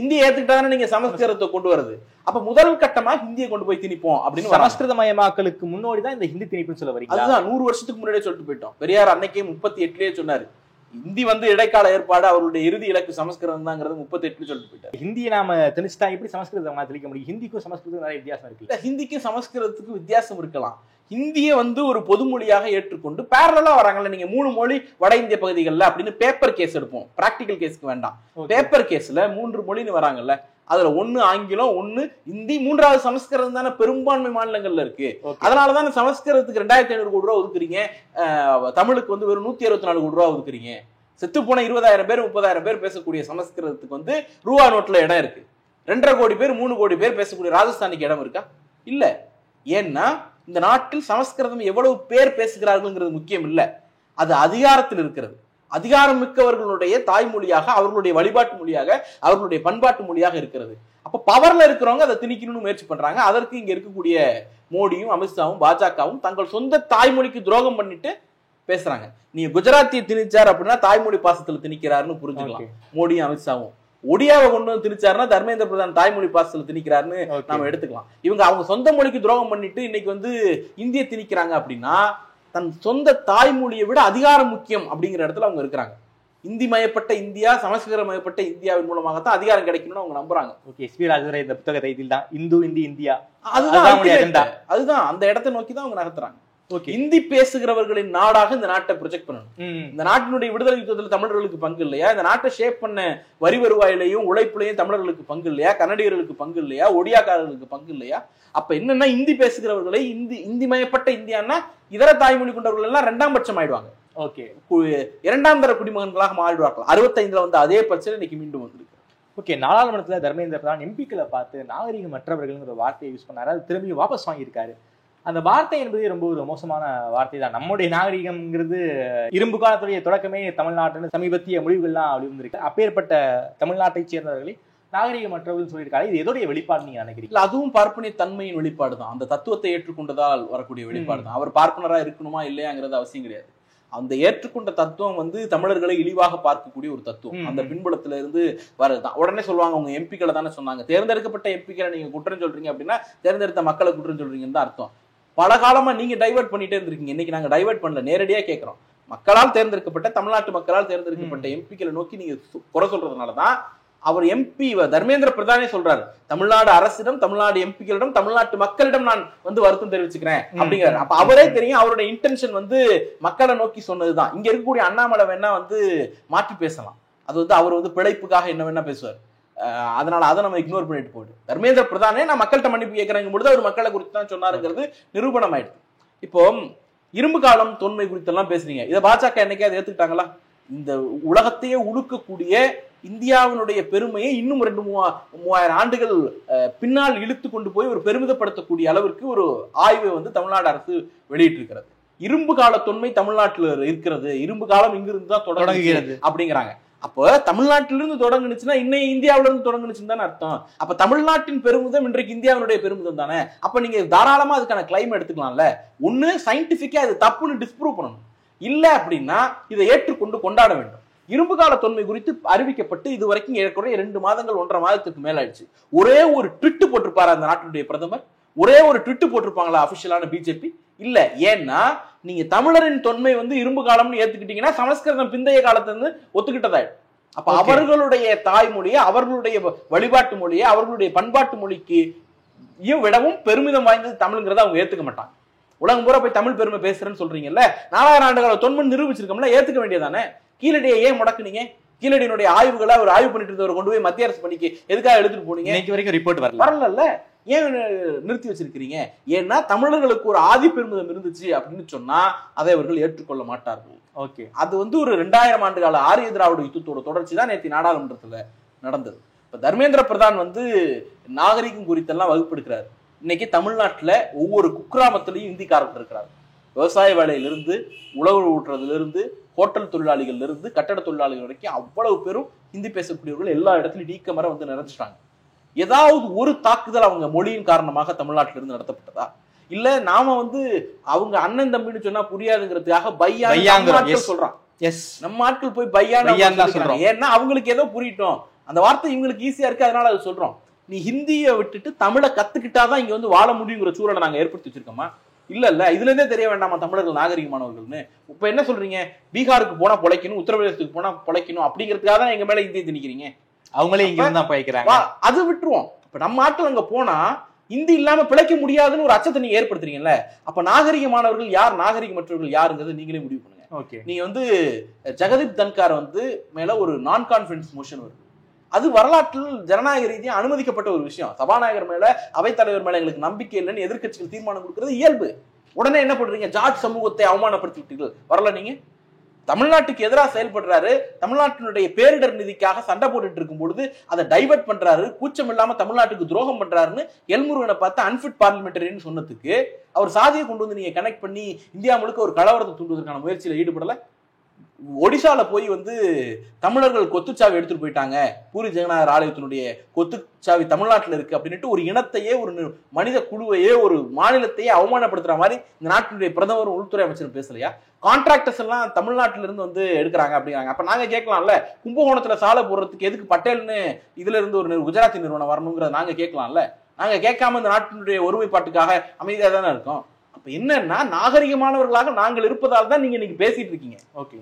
ஹிந்தியை ஏத்துக்கிட்டாதானே நீங்க சமஸ்கிருதத்தை கொண்டு வருது. அப்ப முதல் கட்டமா ஹிந்தியை கொண்டு போய் திணிப்போம் அப்படின்னு. சமஸ்கிருதமயமாக்கலுக்கு முன்னோடிதான் இந்த ஹிந்தி திணிப்புன்னு சொல்ல வரீங்க. அதுதான் 100 வருஷத்துக்கு முன்னாடியே சொல்லிட்டு போயிட்டோம். பெரியார் அன்னைக்கே 38லயே சொன்னாரு, ஹிந்தி வந்து இடைக்கால ஏற்பாடு, அவருடைய இறுதி இலக்கு சமஸ்கிருதம் தாங்கிறது 38 சொல்லிட்டு போயிட்டார். ஹிந்தியை நாம திணிச்சிட்டா எப்படி சமஸ்கிருதம் திணிக்க முடியும்? ஹிந்திக்கும் சமஸ்கிருதம் நிறைய வித்தியாசம் இருக்கு. ஹிந்திக்கும் சமஸ்கிருதத்துக்கு வித்தியாசம் இருக்கலாம். ஹிந்தியை வந்து ஒரு பொதுமொழியாக ஏற்றுக்கொண்டு பேரலா வராங்கல்ல. நீங்க 3 மொழி வட இந்திய பகுதிகளில் அப்படின்னு பேப்பர் கேஸ் எடுப்போம், பிராக்டிகல் கேஸ்க்கு வேண்டாம். பேப்பர் கேஸ்ல 3 மொழின்னு வராங்கல்ல, அதுல 1 ஆங்கிலம், 1 ஹிந்தி, 3வது சமஸ்கிருதம் தானே பெரும்பான்மை மாநிலங்கள்ல இருக்கு. அதனாலதான் சமஸ்கிருதத்துக்கு 2500 கோடி ரூபா ஒதுக்குறீங்க, தமிழுக்கு வந்து வெறும் 164 கோடி ரூபா ஒதுக்குறீங்க. செத்து போன 20,000 பேர் 30,000 பேர் பேசக்கூடிய சமஸ்கிருதத்துக்கு வந்து ரூபா நோட்ல இடம் இருக்கு. 2.5 கோடி பேர் 3 கோடி பேர் பேசக்கூடிய ராஜஸ்தானிக்கு இடம் இருக்கா? இல்ல. ஏன்னா இந்த நாட்டில் சமஸ்கிருதம் எவ்வளவு பேர் பேசுகிறார்கள் முக்கியம் இல்ல, அது அதிகாரத்தில் இருக்கிறது. அதிகாரம் மிக்கவர்களுடைய தாய்மொழியாக, அவர்களுடைய வழிபாட்டு மொழியாக, அவர்களுடைய பண்பாட்டு மொழியாக இருக்கிறது. அப்ப பவர்ல இருக்கிறவங்க அதை திணிக்கணும்னு முயற்சி பண்றாங்க. அதற்கு இங்க இருக்கக்கூடிய மோடியும் அமித்ஷாவும் பாஜகவும் தங்கள் சொந்த தாய்மொழிக்கு துரோகம் பண்ணிட்டு பேசுறாங்க. நீங்க குஜராத்தியை திணிச்சார் அப்படின்னா தாய்மொழி பாசத்துல திணிக்கிறாருன்னு புரிஞ்சுக்கலாம் மோடியும் அமித்ஷாவும். ஒடியாவை கொண்டு வந்து திணிச்சாருன்னா தர்மேந்திர பிரதான் தாய்மொழி பாசத்துல திணிக்கிறாருன்னு நாம எடுத்துக்கலாம். இவங்க அவங்க சொந்த மொழிக்கு துரோகம் பண்ணிட்டு இன்னைக்கு வந்து இந்திய திணிக்கிறாங்க அப்படின்னா தன் சொந்த தாய்மொழியை விட அதிகாரம் முக்கியம் அப்படிங்கிற இடத்துல அவங்க இருக்கிறாங்க. இந்தி மயப்பட்ட இந்தியா, சமஸ்கிருதமயப்பட்ட இந்தியாவின் மூலமாகத்தான் அதிகாரம் கிடைக்கணும்னு அவங்க நம்புறாங்க. ஓகே, ஸ்ரீ ராஜதுரை இந்த புத்தகத்தை தான் இந்து இந்தி இந்தியா, அதுதான் அந்த இடத்தை நோக்கி தான் அவங்க நகர்த்துறாங்க. இந்தி பேசுகிறவர்களின் நாடாக இந்த நாட்டை ப்ரொஜெக்ட் பண்ணணும். இந்த நாட்டினுடைய விடுதலை யுத்தத்தில் தமிழர்களுக்கு பங்கு இல்லையா? இந்த நாட்டை ஷேப் பண்ண வரி வருவாயிலையும் உழைப்புலையும் தமிழர்களுக்கு பங்கு இல்லையா? கன்னடியர்களுக்கு பங்கு இல்லையா? ஒடியாக்காரர்களுக்கு பங்கு இல்லையா? அப்ப என்னன்னா இந்தி பேசுகிறவர்களை இந்தி மயப்பட்ட இந்தியான்னா இதர தாய்மொழி கொண்டவர்கள் எல்லாம் 2ஆம் பட்சம் ஆயிடுவாங்க. ஓகே, 2ஆம் தர குடிமகன்களாக மாறிடுவார்கள். 65ல வந்து அதே பிரச்சனை இன்னைக்கு மீண்டும் வந்திருக்கு. ஓகே, நாடாளுமன்றத்துல தர்மேந்திர பிரதான் எம்பிக்களை பார்த்து நாகரிகமற்றவர்கள் வார்த்தையை யூஸ் பண்ணாரு. அது திரும்பி வாபஸ் வாங்கியிருக்காரு. அந்த வார்த்தை என்பது ரொம்ப ஒரு மோசமான வார்த்தை தான். நம்முடைய நாகரிகம்ங்கிறது இரும்பு காலத்துடைய தொடக்கமே தமிழ்நாட்டுன்னு சமீபத்திய முடிவுகள்லாம் வெளிவந்திருக்கு. அப்பேற்பட்ட தமிழ்நாட்டை சேர்ந்தவர்களை நாகரிகமற்றவர்கள் சொல்லியிருக்காரு. இது எதோடைய வெளிப்பாடு நீங்க நினைக்கிறீங்க? அதுவும் பார்ப்பனிய தன்மையின் வெளிப்பாடு தான். அந்த தத்துவத்தை ஏற்றுக்கொண்டதால் வரக்கூடிய வெளிப்பாடு தான். அவர் பார்ப்பனரா இருக்கணுமா இல்லையாங்கிறது அவசியம் கிடையாது. அந்த ஏற்றுக்கொண்ட தத்துவம் வந்து தமிழர்களை இழிவாக பார்க்கக்கூடிய ஒரு தத்துவம். அந்த பின்புலத்துல இருந்து வரதுதான். உடனே சொல்லுவாங்க உங்க எம்பிக்களை தானே சொன்னாங்க, தேர்ந்தெடுக்கப்பட்ட எம்பிக்களை நீங்க குற்றம் சொல்றீங்க அப்படின்னா தேர்ந்தெடுத்த மக்களை குற்றம் சொல்றீங்கன்னு தான் அர்த்தம். பல காலமா நீங்க டைவர்ட் பண்ணிட்டே இருந்திருக்கீங்க. இன்னைக்கு நாங்க டைவர்ட் பண்ணல, நேரடியா கேட்கிறோம். மக்களால் தேர்ந்தெடுக்கப்பட்ட, தமிழ்நாட்டு மக்களால் தேர்ந்தெடுக்கப்பட்ட எம்பிக்களை நோக்கி நீங்க குறை சொல்றதுனாலதான் அவர் எம்பி தர்மேந்திர பிரதானே சொல்றாரு, தமிழ்நாடு அரசிடம், தமிழ்நாடு எம்பிக்களிடம், தமிழ்நாட்டு மக்களிடம் நான் வந்து வருத்தம் தெரிவிச்சுக்கிறேன் அப்படிங்கிறாரு. அப்ப அவரே தெரியும் அவருடைய இன்டென்ஷன் வந்து மக்களை நோக்கி சொன்னதுதான். இங்க இருக்கக்கூடிய அண்ணாமலை வேணா வந்து மாற்றி பேசலாம், அது வந்து அவர் வந்து பிழைப்புக்காக என்ன வேணா பேசுவார். அதனால அதை நம்ம இக்னோர் பண்ணிட்டு போயிடு. தர்மேந்திர பிரதானே நான் மக்கள்கிட்ட மன்னிப்பு கேட்கறேங்க பொழுது அவர் மக்களை குறித்து தான் சொன்னாருங்கிறது நிரூபணம் ஆயிடுது. இப்போ இரும்பு காலம் தொன்மை குறித்தெல்லாம் பேசுறீங்க, இதை பாஜக என்னைக்காவது ஏத்துக்கிட்டாங்களா? இந்த உலகத்தையே உழுக்கக்கூடிய இந்தியாவினுடைய பெருமையை இன்னும் 2-3000 ஆண்டுகள் பின்னால் இழுத்து கொண்டு போய் ஒரு பெருமிதப்படுத்தக்கூடிய அளவிற்கு ஒரு ஆய்வை வந்து தமிழ்நாடு அரசு வெளியிட்டு இருக்கிறது. இரும்பு கால தொன்மை தமிழ்நாட்டில் இருக்கிறது, இரும்பு காலம் இங்கிருந்து தான் தொடங்குகிறது அப்படிங்கிறாங்க. அப்போ தமிழ்நாட்டிலிருந்து தொடங்குனுச்சுன்னா இன்னும் இந்தியாவில இருந்து தொடங்குனுச்சுன்னு தானே அர்த்தம். அப்ப தமிழ்நாட்டின் பெருமிதம் இன்றைக்கு இந்தியாவினுடைய பெருமிதம் தானே. அப்ப நீங்க தாராளமா அதுக்கான கிளைம் எடுத்துக்கலாம்ல. ஒண்ணு சயின்டிபிக்கா இது தப்புன்னு டிஸ்ப்ரூவ் பண்ணணும், இல்ல அப்படின்னா இதை ஏற்றுக்கொண்டு கொண்டாட வேண்டும். இரும்பு கால தொன்மை குறித்து அறிவிக்கப்பட்டு இது வரைக்கும் ஏற்கனவே 2 மாதங்கள் 1.5 மாதத்துக்கு மேல ஆயிடுச்சு. ஒரே ஒரு ட்விட் போட்டிருப்பாரு அந்த நாட்டினுடைய பிரதமர், ஒரே ஒரு ட்விட் போட்டிருப்பாங்களா அபிஷியலான பிஜேபி? இல்ல. ஏன்னா நீங்க தமிழரின் தொன்மை வந்து இரும்பு காலம்னு ஏத்துக்கிட்டீங்கன்னா சமஸ்கிருதம் பிந்தைய காலத்துல இருந்து ஒத்துக்கிட்டதாயிடும். அப்ப அவர்களுடைய தாய்மொழியை, அவர்களுடைய வழிபாட்டு மொழியை, அவர்களுடைய பண்பாட்டு மொழிக்கு விடவும் பெருமிதம் வாய்ந்தது தமிழ்ங்கிறத அவங்க ஏத்துக்க மாட்டாங்க. உலகம் பூரா போய் தமிழ் பெருமை பேசுறேன்னு சொல்றீங்கல்ல, 4000 ஆண்டுகள தொன்மை நிரூபிச்சிருக்கோம்ல, ஏத்துக்க வேண்டியதானே. கீழடியை ஏன் முடக்குனீங்க? கீழடியினுடைய ஆய்வுகளை அவர் ஆய்வு பண்ணிட்டு இருந்தவர் கொண்டு போய் மத்திய அரசு பணிக்கு எதுக்காக எடுத்துட்டு போனீங்க? இன்னைக்கு வரைக்கும் ரிப்போர்ட் வரல. ஏன் நிறுத்தி வச்சிருக்கிறீங்க? ஏன்னா தமிழர்களுக்கு ஒரு ஆதி பெருமிதம் இருந்துச்சு அப்படின்னு சொன்னா அதை அவர்கள் ஏற்றுக்கொள்ள மாட்டார்கள். ஓகே, அது வந்து ஒரு 2000 ஆண்டு கால ஆரிய திராவிட யுத்தத்தோட தொடர்ச்சி தான் நேற்று நாடாளுமன்றத்துல நடந்தது. இப்ப தர்மேந்திர பிரதான் வந்து நாகரிகம் குறித்தெல்லாம் வகுப்பெடுக்கிறாரு. இன்னைக்கு தமிழ்நாட்டுல ஒவ்வொரு குக்கிராமத்திலையும் இந்திக்காரர்கள் இருக்கிறார். விவசாய வேலையிலிருந்து, உழவு ஊட்டுறதுல ஹோட்டல் தொழிலாளிகள் இருந்து கட்டட தொழிலாளிகள் வரைக்கும் அவ்வளவு பேரும் ஹிந்தி பேசக்கூடியவர்கள் எல்லா இடத்துலயும் நீக்கமர வந்து நிறைஞ்சிட்டாங்க. ஏதாவது ஒரு தாக்குதல் அவங்க மொழியின் காரணமாக தமிழ்நாட்டில இருந்து நடத்தப்பட்டதா? இல்ல நாம வந்து அவங்க அண்ணன் தம்பின்னு சொன்னா புரியாதுங்கிறதுக்காக பையான்னு சொல்றான். நம்ம ஆட்கள் போய் பையான்னு சொல்றோம். ஏன்னா அவங்களுக்கு ஏதோ புரியட்டும், அந்த வார்த்தை இவங்களுக்கு ஈஸியா இருக்கு, அதனால அதை சொல்றோம். நீ ஹிந்தியை விட்டுட்டு தமிழை கத்துக்கிட்டாதான் இங்க வந்து வாழ முடியுங்கிற சூழலை நாங்க ஏற்படுத்தி வச்சிருக்கோமா? இல்ல இதுல இருந்தே தெரிய வேண்டாமா தமிழர்கள் நாகரிகமானவர்கள்னு? இப்ப என்ன சொல்றீங்க, பீகாருக்கு போனா பொழைக்கணும், உத்தரப்பிரதேசத்துக்கு போனா பொழைக்கணும் அப்படிங்கிறதுக்காக தான் எங்க மேல இந்தியை திணிக்கிறீங்க. அவங்களே இங்க தான் பழைக்கிறாங்க. அது விட்டுருவோம். இப்ப நம்ம ஆட்கள் அங்க போனா இந்தி இல்லாம பிழைக்க முடியாதுன்னு ஒரு அச்சத்தை நீங்க ஏற்படுத்துறீங்கல்ல. அப்ப நாகரிகமானவர்கள் யார், நாகரிகமற்றவர்கள் யாருங்கிறது நீங்களே முடிவு பண்ணுங்க. நீங்க வந்து ஜெகதீப் தன்கார் வந்து மேல ஒரு நான் கான்ஃபிடன்ஸ் மோஷன் வருது. அது வரலாற்றில் ஜனநாயக ரீதியாக அனுமதிக்கப்பட்ட ஒரு விஷயம். சபாநாயகர் மேல, அவைத்தலைவர் மேல எங்களுக்கு நம்பிக்கை இல்லைன்னு எதிர்கட்சிகள் தீர்மானம் கொடுக்கிறது இயல்பு. உடனே என்ன பண்றீங்க, ஜாட் சமூகத்தை அவமானப்படுத்தி விட்டீர்கள். வரல, நீங்க தமிழ்நாட்டுக்கு எதிராக செயல்படுறாரு, தமிழ்நாட்டினுடைய பேரிடர் நிதிக்காக சண்டை போட்டுட்டு இருக்கும் பொழுது அதை டைவர்ட் பண்றாரு, கூச்சம் இல்லாம தமிழ்நாட்டுக்கு துரோகம் பண்றாருன்னு எல்முருகனை பார்த்து அன்ஃபிட் பார்லிமெண்டரின்னு சொன்னதுக்கு அவர் சாதியை கொண்டு வந்து நீங்க கனெக்ட் பண்ணி இந்தியா முழுக்க ஒரு கலவரத்தை தூண்டுவதற்கான முயற்சியில ஈடுபடல. ஒடிசால போய் வந்து தமிழர்கள் கொத்துச்சாவி எடுத்துட்டு போயிட்டாங்க, பூரி ஜெகநாதர் ஆலயத்தினுடைய கொத்துச்சாவி தமிழ்நாட்டில் இருக்கு அப்படின்ட்டு ஒரு இனத்தையே, ஒரு மனித குழுவையே, ஒரு மாநிலத்தையே அவமானப்படுத்துற மாதிரி இந்த நாட்டினுடைய பிரதமரும் உள்துறை அமைச்சரும் பேசலையா? கான்ட்ராக்டர்ஸ் எல்லாம் தமிழ்நாட்டில இருந்து வந்து எடுக்கிறாங்க அப்படிங்கிறாங்க. அப்ப நாங்க கேட்கலாம்ல, கும்பகோணத்துல சாலை போடுறதுக்கு எதுக்கு பட்டேல்னு இதுல இருந்து ஒரு குஜராத்தி நிறுவனம் வரணுங்கிறத நாங்க கேட்கலாம்ல. நாங்க கேட்காம இந்த நாட்டினுடைய ஒருமைப்பாட்டுக்காக அமைதியா தானே இருக்கோம். அப்ப என்னன்னா, நாகரிகமானவர்களாக நாங்கள் இருப்பதால் தான் நீங்க இன்னைக்கு பேசிட்டு இருக்கீங்க. ஓகே,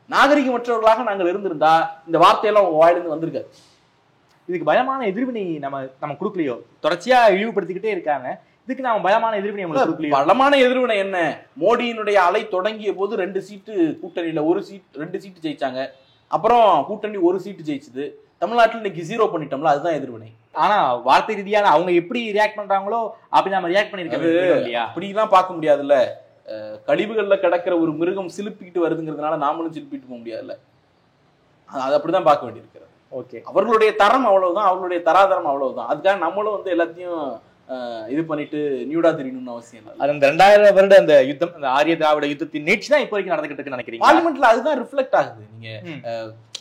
நாகரிகமற்றவர்களாக நாங்கள் இருந்திருந்தா இந்த வார்த்தையெல்லாம் உங்க வாயிலிருந்து வந்திருக்காது. இதுக்கு பயமான எதிர்வினை நம்ம கொடுக்கலையோ, தொடர்ச்சியா இழிவுபடுத்திக்கிட்டே இருக்காங்க. இதுக்கு நாம பயமான எதிர்வினை கொடுக்கலையோ. பலமான எதிர்வினை என்ன, மோடியினுடைய அலை தொடங்கிய போது 2 சீட்டு கூட்டணியில 2 சீட்டு ஜெயிச்சாங்க. அப்புறம் கூட்டணி 1 சீட்டு ஜெயிச்சுது. தமிழ்நாட்டில் இன்னைக்கு 0 பண்ணிட்டோம்ல, அதுதான் எதிர்வினை. ஆனா வார்த்தை ரீதியான அவங்க எப்படி ரியாக்ட் பண்றாங்களோ அப்படி நம்ம ரியாக்ட் பண்ணிருக்கோம். அப்படிலாம் பார்க்க முடியாதுல்ல. கழிவுகள்ல கிடக்கிற ஒரு மிருகம் சிலுப்பிக்கிட்டு வருதுங்கிறதுனால நாமளும் சிலுப்பிட்டு போக முடியாதுல்ல. அது அப்படிதான் பார்க்க வேண்டியிருக்கிறது. ஓகே, அவர்களுடைய தரம் அவ்வளவுதான், அவர்களுடைய தராதரம் அவ்வளவுதான். அதுக்காக நம்மளும் வந்து எல்லாத்தையும் இது பண்ணிட்டு நியூடா தெரியணும்னு அவசியம் இல்லை. அது அந்த 2000 வருட அந்த யுத்தம், அந்த ஆரிய திராவிட யுத்தத்தின் நீட்சி தான் இப்போ வரைக்கும் நடந்துகிட்டு இருக்குன்னு நினைக்கிறீங்க? பார்லிமெண்ட்ல அதுதான் ரிஃப்ளெக்ட் ஆகுது. நீங்க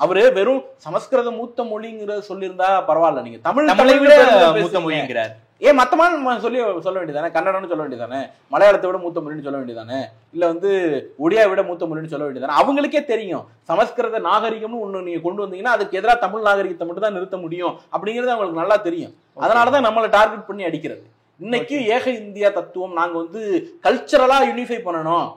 அவரு வெறும் சமஸ்கிருத மூத்த மொழிங்கிற சொல்லியிருந்தா பரவாயில்ல, நீங்க தமிழை விட மூத்த மொழிங்கிறார். ஏன் மத்தமான சொல்ல வேண்டியதானே, கன்னடம்னு சொல்ல வேண்டியதானே, மலையாளத்தை விட மூத்த மொழின்னு சொல்ல வேண்டியதானே, இல்ல வந்து ஒடியா விட மூத்த மொழின்னு சொல்ல வேண்டியதானே. அவங்களுக்கே தெரியும் சமஸ்கிருத நாகரிகம்னு ஒண்ணு நீங்க கொண்டு வந்தீங்கன்னா அதுக்கு எதிராக தமிழ் நாகரிகத்தை மட்டும் தான் நிறுத்த முடியும் அப்படிங்கிறது அவங்களுக்கு நல்லா தெரியும். அதனாலதான் நம்மளை டார்கெட் பண்ணி அடிக்கிறது. இன்னைக்கு ஏக இந்தியா தத்துவம், நாங்க வந்து கல்ச்சரலா யூனிஃபை பண்ணணும்,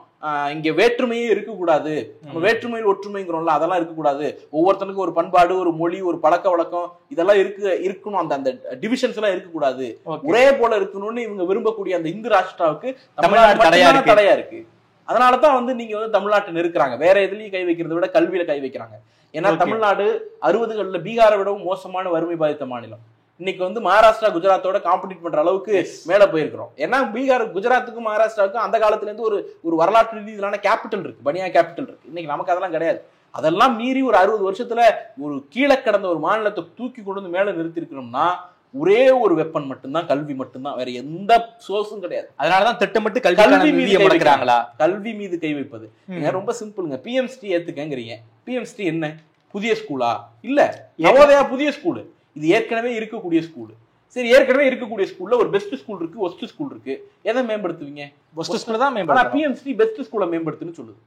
இங்க வேற்றுமையே இருக்கக்கூடாது, நம்ம வேற்றுமையில் ஒற்றுமைங்கிறோம்ல, அதெல்லாம் இருக்கக்கூடாது, ஒவ்வொருத்தனுக்கும் ஒரு பண்பாடு, ஒரு மொழி, ஒரு பழக்க வழக்கம் இதெல்லாம் இருக்கணும், அந்த டிவிஷன்ஸ் எல்லாம் இருக்கக்கூடாது, ஒரே போல இருக்கணும்னு இவங்க விரும்பக்கூடிய அந்த இந்து ராஷ்டிராவுக்கு தமிழ்நாடு தடையா இருக்கு. அதனாலதான் வந்து நீங்க வந்து தமிழ்நாட்டை நெருக்குறாங்க. வேற எதுலயும் கை வைக்கிறத விட கல்வியில கை வைக்கிறாங்க. ஏன்னா தமிழ்நாடு 60களில் பீகாரை விடவும் மோசமான வறுமை பாதித்த மாநிலம். இன்னைக்கு வந்து மகாராஷ்டிரா குஜராத்தோட காம்படிட் பண்ற அளவுக்கு மேல போயிருக்கிறோம். ஏன்னா பீகார் குஜராத்துக்கும் மகாராஷ்டிராவுக்கும் அந்த காலத்துல இருந்து ஒரு வரலாற்று ரீதியிலான கேபிட்டல் இருக்கு, பனியா கேபிட்டல் இருக்கு. இன்னைக்கு நமக்கு அதெல்லாம் கிடையாது. அதெல்லாம் மீறி ஒரு 60 வருஷத்துல ஒரு கீழே கடந்த ஒரு மாநிலத்தை தூக்கி கொண்டு வந்து மேல நிறுத்தி இருக்கிறோம்னா ஒரே ஒரு வெப்பன் மட்டும்தான், கல்வி மட்டும்தான், வேற எந்த சோர்ஸும் கிடையாது. அதனாலதான் திட்டமிட்டு கல்வி மீது முடக்குறாங்களா? கல்வி மீது கை வைப்பது ரொம்ப சிம்பிளுங்க. பிஎம்ஸ்டி ஏத்துக்கங்கிறீங்க. பிஎம்ஸ்டி என்ன புதிய ஸ்கூலா? இல்ல, நவோதயா புதிய ஸ்கூலு. இது ஏற்கனவே இருக்கக்கூடிய ஸ்கூல். சரி, ஏற்கனவே இருக்கக்கூடிய ஸ்கூல்ல ஒரு பெஸ்ட் ஸ்கூல் இருக்கு, ஒஸ்ட் ஸ்கூல் இருக்கு. எதை மேம்படுத்துவீங்க? பெஸ்ட் ஸ்கூல் தான் மேம்படுத்தணும். பிஎம்சி பெஸ்ட் ஸ்கூலை மேம்படுத்துன்னு சொல்லுது.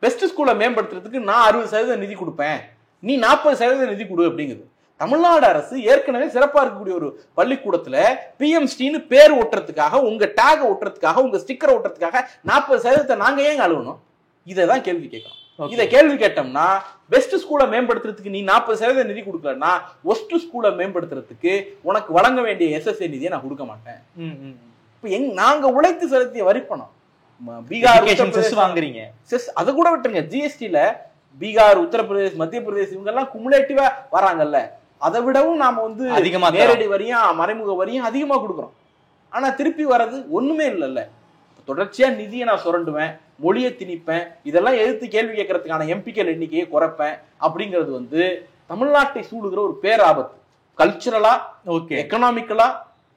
பெஸ்ட் ஸ்கூலை மேம்படுத்துறதுக்கு நான் 60% நிதி கொடுப்பேன், நீ 40% நிதி கொடு அப்படிங்குது. தமிழ்நாடு அரசு ஏற்கனவே சிறப்பா இருக்கக்கூடிய ஒரு பள்ளிக்கூடத்துல பிஎம்சின்னு பேர் ஓட்டுறதுக்காக, உங்க டேக் ஓட்டுறதுக்காக, உங்க ஸ்டிக்கர் ஓட்டுறதுக்காக 40% நாங்க ஏன் அழுவணும்? இதைதான் கேள்வி கேட்கணும். இதை கேள்வி கேட்டோம்னா, பெஸ்ட் ஸ்கூலை மேம்படுத்துறதுக்கு நீ 40% நிதி கொடுக்கலன்னா ஒஸ்ட் ஸ்கூலை மேம்படுத்துறதுக்கு உனக்கு வழங்க வேண்டிய எஸ்எஸ்ஏ நிதியை நான் கொடுக்க மாட்டேன். இப்ப நாங்க உழைத்து செலுத்திய வரிப்பணம், பீகார் வாங்குறீங்க, அதை கூட விட்டுருங்க. ஜிஎஸ்டில பீகார், உத்தரப்பிரதேஷ், மத்திய பிரதேஷ் இவங்க எல்லாம் குமுலேட்டிவா வராங்கல்ல, அதை விடவும் நாம வந்து அதிகமா நேரடி வரியும் மறைமுக வரியும் அதிகமா கொடுக்குறோம். ஆனா திருப்பி வர்றது ஒண்ணுமே இல்லைல்ல. தொடர்ச்சியா நிதியை நான் சுரண்டுவேன், மொழியை திணிப்பேன், இதெல்லாம் எதிர்த்து கேள்வி கேட்கறதுக்கான எம்பிக்கள் எண்ணிக்கையை குறைப்பேன் அப்படிங்கிறது வந்து தமிழ்நாட்டை சூடுகிற ஒரு பேராபத்து. கல்ச்சுரலா, எக்கனாமிக்கலா,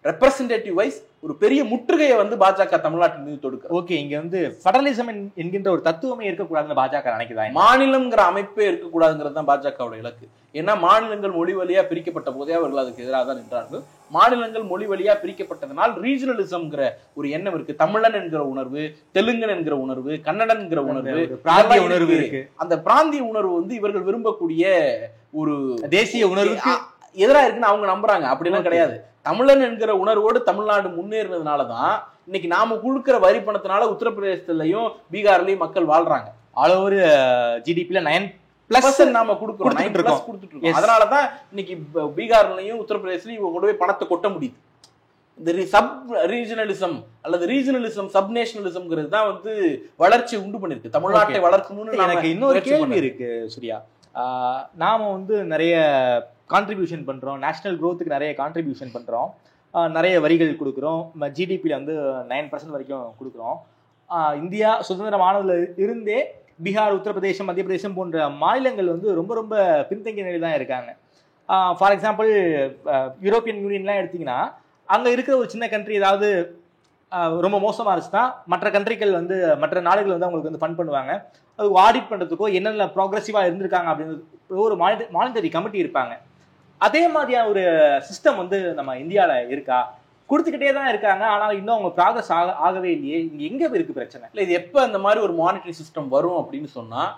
ரெப்ரசன்டேட்டிவ் வைஸ் ஒரு பெரிய முற்றுகையை வந்து பாஜக தமிழ்நாட்டின் மீது தொடுக்க. ஓகே, இங்க வந்து ஃபெடரலிசம் என்கின்ற ஒரு தத்துவமே இருக்கக்கூடாதுன்னு பாஜக நினைக்குதா? மாநிலம்ங்கிற அமைப்பே இருக்கக்கூடாதுங்கிறது தான் பாஜகவோட இலக்கு. ஏன்னா மாநிலங்கள் மொழி வழியா பிரிக்கப்பட்ட போதே அவர்கள் அதுக்கு எதிராக தான் நின்றார்கள். மாநிலங்கள் மொழி வழியா பிரிக்கப்பட்டதனால் ரீஜனலிசம்ங்கிற ஒரு எண்ணம் இருக்கு. தமிழன் என்கிற உணர்வு, தெலுங்கன் என்கிற உணர்வு, கன்னடன் என்கிற உணர்வு, பிராந்திய உணர்வு இருக்கு. அந்த பிராந்திய உணர்வு வந்து இவர்கள் விரும்பக்கூடிய ஒரு தேசிய உணர்வுக்கு எதிராக இருக்குன்னு அவங்க நம்புறாங்க. அப்படிலாம் கிடையாது. தமிழன் என்கிற உணர்வோடு தமிழ்நாடு முன்னேறினதுனாலதான் இன்னைக்கு நாம கொடுக்கிற வரி பணத்தினால உத்தரப்பிரதேசத்திலையும் பீகார்லயும் மக்கள் வாழ்றாங்க. ஆல் ஓவர் ஜிடிபில 9+ நாம கொடுத்துட்டு இருக்கோம். அதனாலதான் இன்னைக்கு பீகார்லயும் உத்தரப்பிரதேசலையும் இவங்க கொண்டு போய் பணத்தை கொட்ட முடியுது. இந்த சப் ரீஜனலிசம் அல்லது ரீஜனலிசம் சப் நேஷனலிசம்ங்கிறது தான் வந்து வளர்ச்சி உண்டு பண்ணிருக்கு. தமிழ்நாட்டை வளர்க்கணும்னு எனக்கு இன்னொரு கேள்வி இருக்கு சூர்யா. நாம வந்து நிறைய கான்ட்ரிபியூஷன் பண்றோம், நேஷனல் க்ரோத்துக்கு நிறைய கான்ட்ரிபியூஷன் பண்றோம், நிறைய வரிகள் கொடுக்குறோம், ஜிடிபியில் வந்து 9% வரைக்கும் கொடுக்குறோம். இந்தியா சுதந்திரமானதுல இருந்தே பீகார், உத்தரப்பிரதேசம், மத்திய பிரதேசம் போன்ற மாநிலங்கள் வந்து ரொம்ப ரொம்ப பின்தங்கிய நிலையில் தான் இருக்காங்க. ஃபார் எக்ஸாம்பிள் யூரோப்பியன் யூனியன்லாம் எடுத்திங்கன்னா அங்கே இருக்கிற ஒரு சின்ன கண்ட்ரி ஏதாவது ரொம்ப மோசமாக இருந்துச்சுன்னா மற்ற கண்ட்ரிகள் வந்து மற்ற நாடுகள் வந்து அவங்களுக்கு வந்து ஃபண்ட் பண்ணுவாங்க. அது ஆடிட் பண்ணுறதுக்கோ என்னென்ன ப்ராக்ரெசிவாக இருந்திருக்காங்க அப்படின்றது ஒரு மானிட்டரி கமிட்டி இருப்பாங்க. அதே மாதிரியான ஒரு சிஸ்டம் வந்து நம்ம இந்தியாவில் இருக்கா? கொடுத்துக்கிட்டே தான் இருக்காங்க, ஆனால் இன்னும் அவங்க ப்ராக்ரஸ் ஆகவே இல்லையே. இங்கே எங்கே இருக்கு பிரச்சனை? இல்லை, இது எப்போ அந்த மாதிரி ஒரு மானிட்டரி சிஸ்டம் வரும் அப்படின்னு சொன்னால்,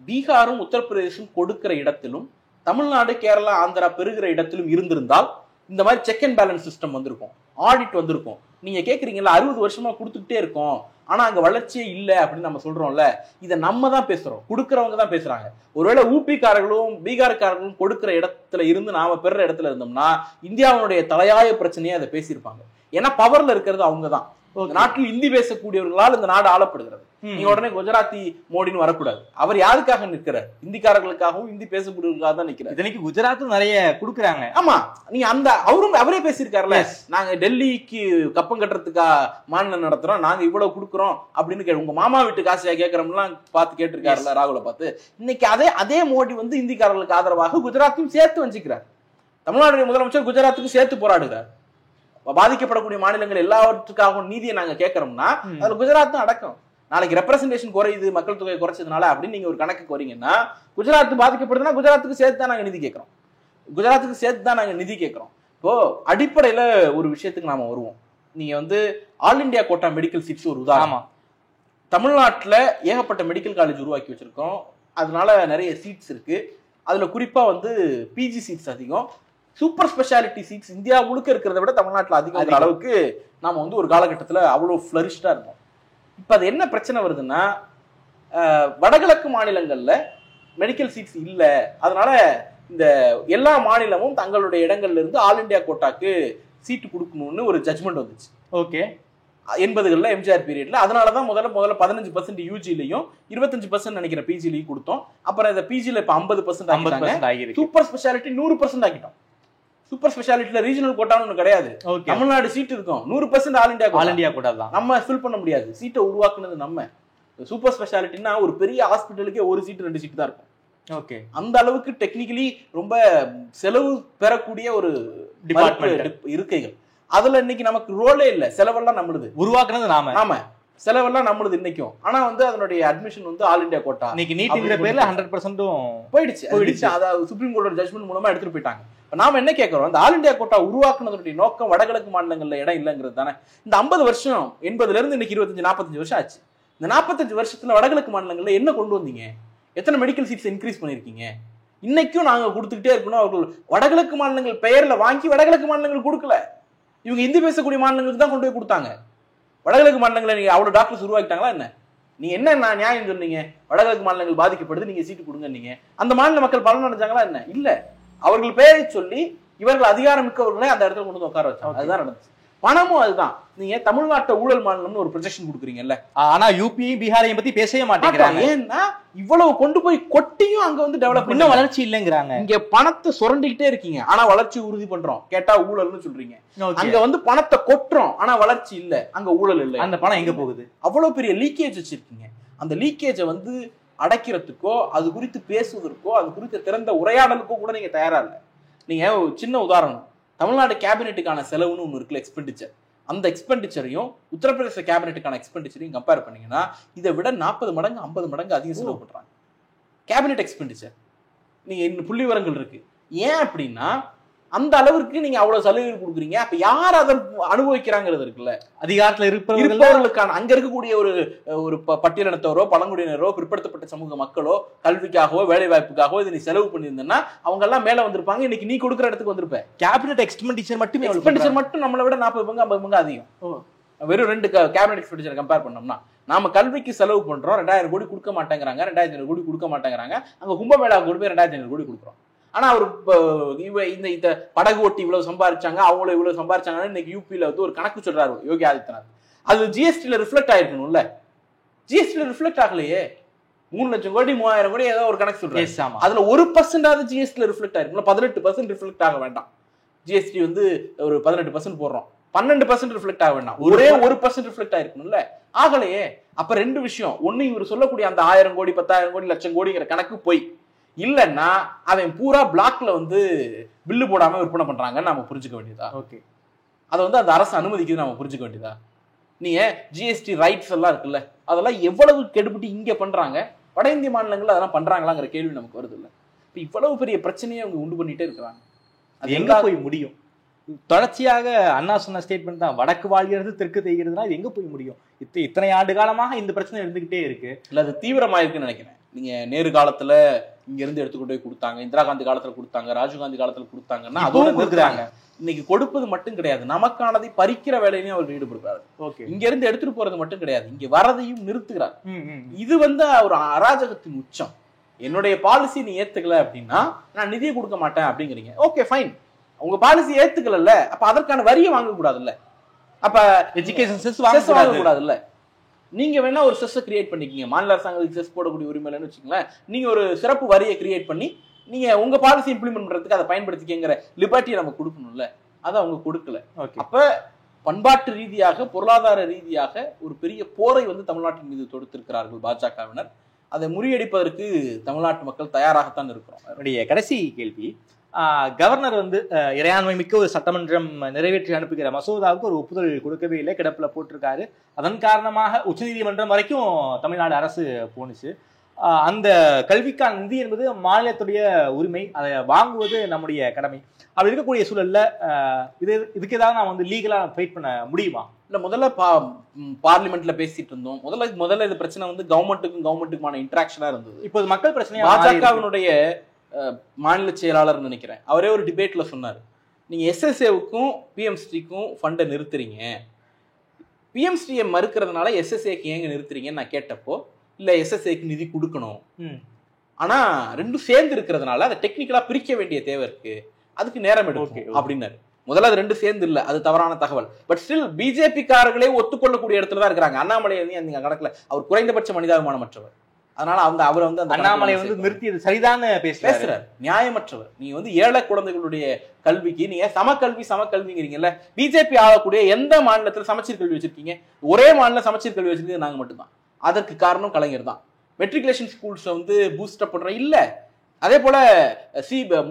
பீகாரும் உத்தரப்பிரதேசம் கொடுக்கிற இடத்திலும் தமிழ்நாடு, கேரளா, ஆந்திரா பெறுகிற இடத்திலும் இருந்திருந்தால் இந்த மாதிரி செக் அண்ட் பேலன்ஸ் சிஸ்டம் வந்திருக்கும், ஆடிட் வந்திருக்கும். நீங்க கேட்குறீங்களா 60 வருஷமா கொடுத்துக்கிட்டே இருக்கோம் ஆனா அங்க வளர்ச்சியே இல்லை அப்படின்னு நம்ம சொல்றோம்ல, இதை நம்ம தான் பேசுறோம், கொடுக்கறவங்க தான் பேசுறாங்க. ஒருவேளை ஊபிக்காரர்களும் பீகார்காரர்களும் கொடுக்கிற இடத்துல இருந்து நாம பெறுற இடத்துல இருந்தோம்னா இந்தியாவுடைய தலையாய பிரச்சனையே அதை பேசியிருப்பாங்க. ஏன்னா பவர்ல இருக்கிறது அவங்க தான். நாட்டில் இந்தி பேசக்கூடியவர்களால் இந்த நாடு ஆளப்படுகிறது. நீங்க உடனே குஜராத்தி மோடின்னு வரக்கூடாது. அவர் யாருக்காக நிற்கிறார்? இந்திக்காரர்களுக்காகவும் இந்தி பேசக்கூடியவர்களுக்காக தான் நிற்கிறார். இதனைக்கு குஜராத்தும் நிறைய கொடுக்குறாங்க. ஆமா, நீங்க அந்த அவரே பேசியிருக்காருல்ல, நாங்க டெல்லிக்கு கப்பம் கட்டுறதுக்கா மாநிலம் நடத்துறோம், நாங்க இவ்வளவு கொடுக்குறோம் அப்படின்னு உங்க மாமா வீட்டு காசியா கேட்கறோம்லாம் பார்த்து கேட்டிருக்காருல்ல ராகுல பார்த்து. இன்னைக்கு அதே மோடி வந்து இந்திக்காரர்களுக்கு ஆதரவாக குஜராத்தையும் சேர்த்து வஞ்சிக்கிறார். தமிழ்நாடு முதலமைச்சர் குஜராத்துக்கு சேர்த்து போராடுகிறார். பாதிக்கப்படக்கூடிய மாநிலங்கள் எல்லாவற்றுக்காகவும் நீதியை நாங்க கேட்கறோம்னா அதுல குஜராத்தும் அடக்கம். நாளைக்கு ரெப்ரசன்டேஷன் குறையுது, மக்கள் தொகை குறைச்சதுனால அப்படின்னு நீங்க ஒரு கணக்கு வரீங்கன்னா, குஜராத் பாதிக்கப்படுதுன்னா குஜராத்துக்கு சேர்த்து தான் நாங்க நிதி கேட்கிறோம், குஜராத்துக்கு சேர்த்து தான் நாங்க நிதி கேட்கிறோம். இப்போ அடிப்படையில ஒரு விஷயத்துக்கு நாம வருவோம். நீங்க வந்து all India quota medical seats ஒரு உதாரணம். தமிழ்நாட்டுல ஏகப்பட்ட மெடிக்கல் காலேஜ் உருவாக்கி வச்சிருக்கோம். அதனால நிறைய சீட்ஸ் இருக்கு. அதுல குறிப்பா வந்து பிஜி சீட்ஸ் அதிகம், சூப்பர் ஸ்பெஷாலிட்டி சீட்ஸ் இந்தியா முழுக்க இருக்கிறத விட தமிழ்நாட்டில் அதிகம் அளவுக்கு நாம வந்து ஒரு காலகட்டத்தில் அவ்வளோ ஃப்ளரிஷ்டா இருந்தோம். இப்போ அது என்ன பிரச்சனை வருதுன்னா, வடகிழக்கு மாநிலங்கள்ல மெடிக்கல் சீட்ஸ் இல்லை. அதனால இந்த எல்லா மாநிலமும் தங்களுடைய இடங்கள்ல இருந்து ஆல் இண்டியா கோட்டாக்கு சீட்டு கொடுக்கணும்னு ஒரு ஜட்மெண்ட் வந்துச்சு. ஓகே, 80களில் எம்ஜிஆர் பீரியட்ல. அதனாலதான் முதல்ல 15% யூஜிலையும் 25% நினைக்கிற பிஜிலையும் கொடுத்தோம். அப்புறம் இந்த பிஜில இப்ப 50% ஆகிருக்கு. சூப்பர் ஸ்பெஷாலிட்டி 100% ஆகிட்டோம். சூப்பர் ஸ்பெஷாலிட்டில ரீஜனல் கோட்டான்னு ஒண்ணு கிடையாது. தமிழ்நாடு சீட் இருக்கும், 100% ஆல் இண்டியா கோட்டா தான். நம்ம ஃபில் பண்ண முடியாது. சீட்டை உருவாக்குனது நம்ம. சூப்பர் ஸ்பெஷாலிட்டினா ஒரு பெரிய ஹாஸ்பிட்டலுக்கே ஒரு சீட் 2 சீட் தான் இருக்கும். ஓகே, அந்த அளவுக்கு டெக்னிக்கலி ரொம்ப செலவு பெறக்கூடிய ஒரு டிபார்ட்மெண்ட் இருக்கைகள். அதுல இன்னைக்கு நமக்கு ரோலே இல்ல. செலவெல்லாம் நம்மளுது, உருவாக்குனது நாம செலவெல்லாம் நம்மளுது இன்னைக்கும். ஆனா வந்து அதனுடைய அட்மிஷன் வந்து ஆல் இண்டியா கோட்டா இன்னைக்கு நீட்ங்கிற பேர்ல 100% போயிடுச்சு. அதாவது சுப்ரீம் கோர்ட்டோட ஜட்மெண்ட் மூலமா எடுத்துட்டு போயிட்டாங்க. நாம என்ன கேட்கிறோம், இந்த ஆல் இண்டியா கோட்டா உருவாக்குனதுடைய நோக்கம் வடகிழக்கு மாநிலங்கள்ல இடம் இல்லைங்கிறது தானே. இந்த 50 வருஷம் 80ல இருந்து இன்னைக்கு 25-45 வருஷம் ஆச்சு. இந்த 45 வருஷத்துல வடகிழக்கு மாநிலங்கள்ல என்ன கொண்டு வந்தீங்க? எத்தனை மெடிக்கல் சீட்ஸ் இன்க்ரீஸ் பண்ணிருக்கீங்க? இன்னைக்கும் நாங்க கொடுத்துக்கிட்டே இருக்கணும். அவர்கள் வடகிழக்கு மாநிலங்கள் பெயர்ல வாங்கி வடகிழக்கு மாநிலங்கள் கொடுக்கல. இவங்க இந்தி பேசக்கூடிய மாநிலங்களுக்கு தான் கொண்டு போய் கொடுத்தாங்க. வடகிழக்கு மாநிலங்களை நீங்க அவ்வளவு டாக்டர்ஸ் உருவாக்கிட்டாங்களா என்ன? நீங்க என்ன நியாயம் சொன்னீங்க? வடகிழக்கு மாநிலங்கள் பாதிக்கப்படுது, நீங்க சீட்டு கொடுங்க. நீங்க அந்த மாநில மக்கள் பலன் அடைஞ்சாங்களா என்ன? இல்ல. அவர்கள் பெயரை சொல்லி இவர்கள் அதிகாரம் மிக்கவர்களை அந்த இடத்துல கொண்டு வந்து உட்கார வச்சாங்க. அதுதான் நடந்துச்சு. பணமும் அதுதான். நீங்க தமிழ்நாட்டை ஊழல் மாநிலம்னு ஒரு ப்ரொஜெக்ஷன் கொடுக்குறீங்கல்ல, ஆனா யூபியும் பீகாரையும் பத்தி பேசவே மாட்டேங்கிறாங்க. ஏன்னா இவ்வளவு கொண்டு போய் கொட்டியும் அங்க வந்து டெவலப் இன்னும் வளர்ச்சி இல்லைங்கிறாங்க. இங்க பணத்தை சுரண்டிக்கிட்டே இருக்கீங்க, ஆனா வளர்ச்சி உறுதி பண்றோம் கேட்டா ஊழல்னு சொல்றீங்க. அங்க வந்து பணத்தை கொட்டுறோம், ஆனா வளர்ச்சி இல்ல, அங்க ஊழல் இல்லை. அந்த பணம் எங்க போகுது? அவ்வளவு பெரிய லீக்கேஜ் வச்சிருக்கீங்க. அந்த லீக்கேஜை வந்து அடைக்கிறதுக்கோ அது குறித்து பேசுவதற்கோ அது குறித்து திறந்த உரையாடலுக்கோ கூட நீங்க தயாரா இல்லை. நீங்க சின்ன உதாரணம், தமிழ்நாடு கேபினெட்டுக்கான செலவுன்னு ஒன்று இருக்குல்ல, எக்ஸ்பெண்டிச்சர். அந்த எக்ஸ்பெண்டிச்சரையும் உத்தரப்பிரதேச கேபினெட்டுக்கான எக்ஸ்பெண்டிச்சரையும் கம்பேர் பண்ணீங்கன்னா இதை விட 40 மடங்கு 50 மடங்கு அதிகம் செலவு பண்றாங்க கேபினெட் எக்ஸ்பெண்டிச்சர். நீங்க இன்னும் புள்ளி விவரங்கள் இருக்கு. ஏன் அப்படின்னா அந்த அளவிற்கு நீங்க அவ்வளவு சலுகைகள் கொடுக்குறீங்க. அப்ப யார் அதை அனுபவிக்கிறாங்கிறது இருக்குல்ல, அதிகாரத்துல இருப்பவர்களுக்கான அங்க இருக்கக்கூடிய ஒரு பட்டியலினத்தவரோ பழங்குடியினரோ பிற்படுத்தப்பட்ட சமூக மக்களோ கல்விக்காகவோ வேலை வாய்ப்புக்காகவோ இதை நீ செலவு பண்ணியிருந்தேன்னா அவங்க எல்லாம் மேல வந்திருப்பாங்க. இன்னைக்கு நீ கொடுக்குற இடத்துக்கு வந்திருப்ப. கேபினெட் எக்ஸ்பெண்டிச்சர் மட்டும் நம்மளை விட 40 பங்கு 50 பங்கு அதிகம். வெறும் 2 கேபினெட் எக்ஸ்பெண்டிச்சர் கம்பேர் பண்ணோம்னா நாம கல்விக்கு செலவு பண்றோம் 2000 கோடி கொடுக்க மாட்டேங்கிறாங்க, 2500 கோடி கொடுக்க மாட்டேங்கிறாங்க. அங்க கும்பமேளா கொண்டு போய் 2500 கோடி கொடுக்குறோம். ஆனா அவர் இந்த படகு ஓட்டி இவ்வளவு சம்பாதிச்சாங்க, அவங்களும் இவ்வளவு சம்பாதிச்சாங்கன்னு இன்னைக்கு யூபியில வந்து ஒரு கணக்கு சொல்றாரு யோகி ஆதித்யநாத். அது ஜிஎஸ்டில ரிஃப்ளெக்ட் ஆயிருக்கணும்ல. ஜிஎஸ்டில ரிஃப்ளெக்ட் ஆகலையே. 3 லட்சம் கோடி 3000 கோடி ஏதோ ஒரு கணக்கு சொல்றாரு. அதுல 1% ஜிஎஸ்டில ரிஃப்ளெக்ட் ஆயிருக்கும். 18% ரிஃப்ளெக்ட் ஆக வேண்டாம். ஜிஎஸ்டி வந்து ஒரு 18% போடுறோம், 12% ரிஃப்ளெக்ட் ஆக வேண்டாம். ஒரே 1% ரிஃப்ளெக்ட் ஆயிருக்கணும்ல. ஆகலையே. அப்ப 2 விஷயம். ஒண்ணு, இவர் சொல்லக்கூடிய அந்த 1000 கோடி 10,000 கோடி லட்சம் கோடிங்கிற கணக்கு போய் இல்லன்னா அவன் பூரா பிளாக்ல வந்து பில்லு போடாம விற்பனை பண்றாங்கன்னு நாம புரிஞ்சுக்க வேண்டியதா? ஓகே, அதை வந்து அந்த அரசு அனுமதிக்குது நாம புரிஞ்சுக்க வேண்டியதா? நீங்க ஜிஎஸ்டி ரைட்ஸ் எல்லாம் இருக்குல்ல, அதெல்லாம் எவ்வளவு கெடுபிடி இங்க பண்றாங்க, வட இந்திய மாநிலங்கள்ல அதெல்லாம் பண்றாங்களாங்கிற கேள்வி நமக்கு வருது இல்ல. இப்ப இவ்வளவு பெரிய பிரச்சனையை அவங்க உண்டு பண்ணிட்டே இருக்கிறாங்க. அது எங்க போய் முடியும்? தொடர்ச்சியாக அண்ணா சொன்ன ஸ்டேட்மெண்ட் தான், வடக்கு வாழ்கிறது தெற்கு தேய்கிறதுனா இது எங்க போய் முடியும்? இத்தனை ஆண்டு காலமாக இந்த பிரச்சனை இருந்துகிட்டே இருக்கு. இல்ல அது தீவிரமாயிருக்குன்னு நினைக்கிறேன். நீங்க நேரு காலத்துல இங்க இருந்து எடுத்துக்கொண்டு போய் கொடுத்தாங்க, இந்திரா காந்தி காலத்துல கொடுத்தாங்க, ராஜீவ்காந்தி காலத்துல கொடுத்தாங்கன்னா அதுவும் கொடுக்குறாங்க. இன்னைக்கு கொடுப்பது மட்டும் கிடையாது, நமக்கானதை பறிக்கிற வேலையிலையும் அவர் ஈடுபடுறாரு. இங்க இருந்து எடுத்துட்டு போறது மட்டும் கிடையாது, இங்க வரதையும் நிறுத்துகிறார். இது வந்து ஒரு அராஜகத்தின் உச்சம். என்னுடைய பாலிசி நீ ஏத்துக்கல அப்படின்னா நான் நிதியை கொடுக்க மாட்டேன் அப்படிங்கிறீங்க. ஓகே ஃபைன், உங்க பாலிசி ஏத்துக்கல, அப்ப அதற்கான வரியை வாங்க கூடாதுல்ல, அப்ப எஜுகேஷன் செஸ் வாங்க கூடாதுல்ல. நீங்க வேணா ஒரு செஸ் கிரியேட் பண்ணிக்கீங்க, மாநில அரசாங்கத்துக்கு செஸ் போடக்கூடிய உரிமை இல்லைன்னு வச்சுக்கோங்களேன். நீங்க ஒரு சிறப்பு வரியை கிரியேட் பண்ணி நீங்க உங்க பாலிசி இம்ப்ளிமெண்ட் பண்றதுக்கு அதை பயன்படுத்திக்கிற லிபர்ட்டியை நம்ம கொடுக்கணும்ல, அதை அவங்க கொடுக்கல. அப்ப பண்பாட்டு ரீதியாக பொருளாதார ரீதியாக ஒரு பெரிய போரை வந்து தமிழ்நாட்டின் மீது தொடுத்திருக்கிறார்கள் பாஜகவினர். அதை முறியடிப்பதற்கு தமிழ்நாட்டு மக்கள் தயாராகத்தான் இருக்கிறோம். என்னுடைய கடைசி கேள்வி, கவர்னர் வந்து இறையாண்மை மிக்க ஒரு சட்டமன்றம் நிறைவேற்றி அனுப்புகிற மசோதாவுக்கு ஒரு ஒப்புதல் கொடுக்கவே இல்லை, கிடப்பில் போட்டிருக்காரு. அதன் காரணமாக உச்சநீதிமன்றம் வரைக்கும் தமிழ்நாடு அரசு போணுச்சு. அந்த கல்விக்கான நிதி என்பது மாநிலத்துடைய உரிமை, அதை வாங்குவது நம்முடைய கடமை. அப்படி இருக்கக்கூடிய சூழல்ல இதுக்கு ஏதாவது நான் வந்து லீகலா ஃபைட் பண்ண முடியுமா? இல்ல முதல்ல பார்லிமெண்ட்ல பேசிட்டு இருந்தோம். முதல்ல இது பிரச்சனை வந்து கவர்மெண்ட்டுக்குமான இன்டராக்ஷனா இருந்தது. இப்போ மக்கள் பிரச்சனையா பாஜகவினுடைய மாநில செயலாளர் நினைக்கிறேன், அவரே ஒரு டிபேட்ல சொன்னார், நீங்க எஸ்எஸ்ஏவுக்கும் பிஎம்ஸ்டிக்கும் ஃபண்டை நிறுத்துறீங்க, பிஎம்ஸ்டியை மறுக்கிறதுனால எஸ்எஸ்ஏக்கு ஏங்க நிறுத்துறீங்கன்னு நான் கேட்டப்போ, இல்ல எஸ்எஸ்ஏக்கு நிதி கொடுக்கணும், ஆனா ரெண்டும் சேர்ந்து இருக்கிறதுனால அதை டெக்னிக்கலா பிரிக்க வேண்டிய தேவை இருக்கு, அதுக்கு நேரம் எடுக்கும் அப்படின்னாரு. முதல்ல அது ரெண்டு சேர்ந்து இல்ல, அது தவறான தகவல். பட் ஸ்டில் பிஜேபி காரர்களே ஒத்துக்கொள்ளக்கூடிய இடத்துல தான் இருக்கிறாங்க. அண்ணாமலை வந்து கணக்குல அவர் குறைந்தபட்ச மனிதாபிமானமற்றவர், அதனால அவர் வந்து அந்த அண்ணாமலை வந்து நிறுத்தியது சரிதான் பேசுறாரு, நியாயமற்றவர். நீங்க வந்து ஏழை குழந்தைகளுடைய கல்விக்கு நீங்க சமக்கல்விங்கிறீங்கல்ல. பிஜேபி ஆளக்கூடிய எந்த மாநிலத்தில் சமச்சீர் கல்வி வச்சிருக்கீங்க? ஒரே மாநிலம் சமச்சீர் கல்வி வச்சிருக்கீங்க நாங்க மட்டும்தான். அதற்கு காரணம் கலைஞர் தான். மெட்ரிகுலேஷன் ஸ்கூல்ஸ் வந்து பூஸ்டப் பண்ற இல்ல. அதே போல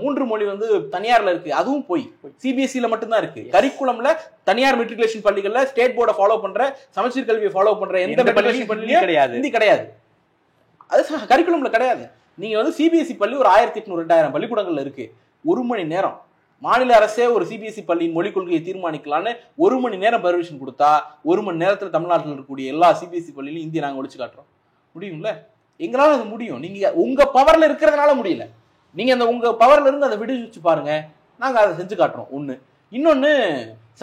3 மொழி வந்து தனியார்ல இருக்கு, அதுவும் போய் சிபிஎஸ்சில மட்டும்தான் இருக்கு. கரிக்குலம்ல தனியார் மெட்ரிகுலேஷன் பள்ளிகள்ல ஸ்டேட் போர்டை ஃபாலோ பண்ற, சமச்சீர் கல்வியை ஃபாலோ பண்ற எந்த மெட்ரிகுலேஷன் பள்ளியும் கிடையாது, ஹிந்தி கிடையாது, அது கரிக்குலம்ல கிடையாது. நீங்க வந்து சிபிஎஸ்சி பள்ளி ஒரு 1800-2000 பள்ளிக்கூடங்கள்ல இருக்கு. 1 மணி நேரம் மாநில அரசே ஒரு சிபிஎஸ்சி பள்ளியின் மொழிக் கொள்கையை தீர்மானிக்கலான்னு 1 மணி நேரம் பர்மிஷன் கொடுத்தா 1 மணி நேரத்துல தமிழ்நாட்டில் இருக்கக்கூடிய எல்லா சிபிஎஸ்சி பள்ளியிலும் இந்திய நாங்க ஒழிச்சு காட்டுறோம். முடியும்ல? எங்களால அது முடியும். நீங்க உங்க பவர்ல இருக்கிறதுனால முடியல. நீங்க அந்த உங்க பவர்ல இருந்து அதை விடுவிச்சு பாருங்க, நாங்க அதை செஞ்சு காட்டுறோம். ஒண்ணு. இன்னொன்னு,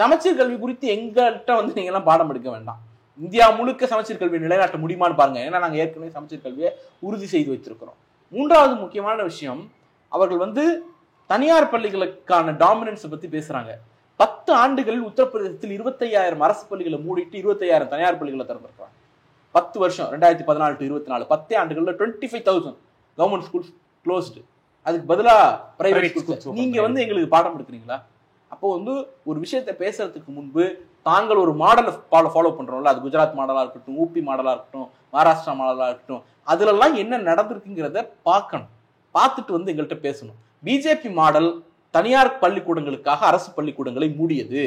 சமச்சீர் கல்வி குறித்து எங்கள்கிட்ட வந்து நீங்க எல்லாம் பாடம் எடுக்க வேண்டாம். இந்தியா முழுக்க சமச்சீர் கல்வியை நிலைநாட்ட முடியுமான்னு பாருங்க. ஏன்னா நாங்க ஏற்கனவே சமச்சீர் கல்வியை உறுதி செய்து வைத்திருக்கிறோம். 3வது முக்கியமான விஷயம், அவர்கள் வந்து தனியார் பள்ளிகளுக்கான டாமினன்ஸை பத்தி பேசுறாங்க. 10 ஆண்டுகளில் உத்தரப்பிரதேசத்தில் 25,000 அரசு பள்ளிகளை மூடிட்டு 25,000 தனியார் பள்ளிகளை திறந்திருக்கிறாங்க. 10 வருஷம் 2014 to 24 10 ஆண்டுகள்ல 25,000 கவர்மெண்ட் ஸ்கூல்ஸ் க்ளோஸ்டு. அதுக்கு பதிலா பிரைவேட் ஸ்கூல்ஸ். நீங்க வந்து எங்களுக்கு பாடம் எடுக்கிறீங்களா? அப்போ வந்து ஒரு விஷயத்தை பேசுறதுக்கு முன்பு தாங்கள் ஒரு மாடலை ஃபாலோ பண்றோம்ல, அது குஜராத் மாடலா இருக்கட்டும், ஊபி மாடலா இருக்கட்டும், மகாராஷ்டிரா மாடலா இருக்கட்டும், அதுலலாம் என்ன நடந்திருக்குங்கிறத பார்க்கணும். பார்த்துட்டு வந்து எங்கள்கிட்ட பேசணும். பிஜேபி மாடல் தனியார் பள்ளிக்கூடங்களுக்காக அரசு பள்ளிக்கூடங்களை மூடியது.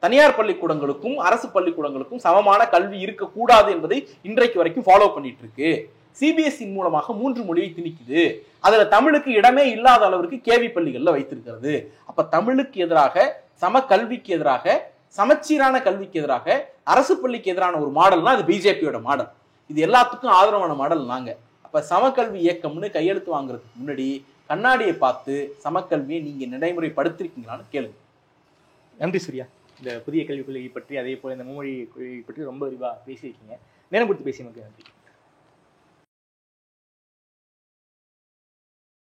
தனியார் பள்ளிக்கூடங்களுக்கும் அரசு பள்ளிக்கூடங்களுக்கும் சமமான கல்வி இருக்கக்கூடாது என்பதை இன்றைக்கு வரைக்கும் ஃபாலோ பண்ணிட்டு இருக்கு. சிபிஎஸ்இ மூலமாக 3 மொழியை திணிக்குது. அதுல தமிழுக்கு இடமே இல்லாத அளவிற்கு கேவி பள்ளிகள்ல வைத்திருக்கிறது. அப்ப தமிழுக்கு எதிராக, சம கல்விக்கு எதிராக, சமச்சீரான கல்விக்கு எதிராக, அரசு பள்ளிக்கு எதிரான ஒரு மாடல்னா அது பிஜேபியோட மாடல். இது எல்லாத்துக்கும் ஆதரவான மாடல் நாங்க. அப்ப சமக்கல்வி இயக்கம்னு கையெழுத்து வாங்குறதுக்கு முன்னாடி கண்ணாடியை பார்த்து சமக்கல்வியை நீங்க நடைமுறைப்படுத்திருக்கீங்களான்னு கேளுங்க. நன்றி சூர்யா. இந்த புதிய கல்விக் கொள்கை பற்றி, அதே போல இந்த மும்மொழி கொள்கை பற்றி ரொம்ப விரிவாக பேசியிருக்கீங்க. நேரம் கொடுத்து பேசியமைக்கு நன்றி.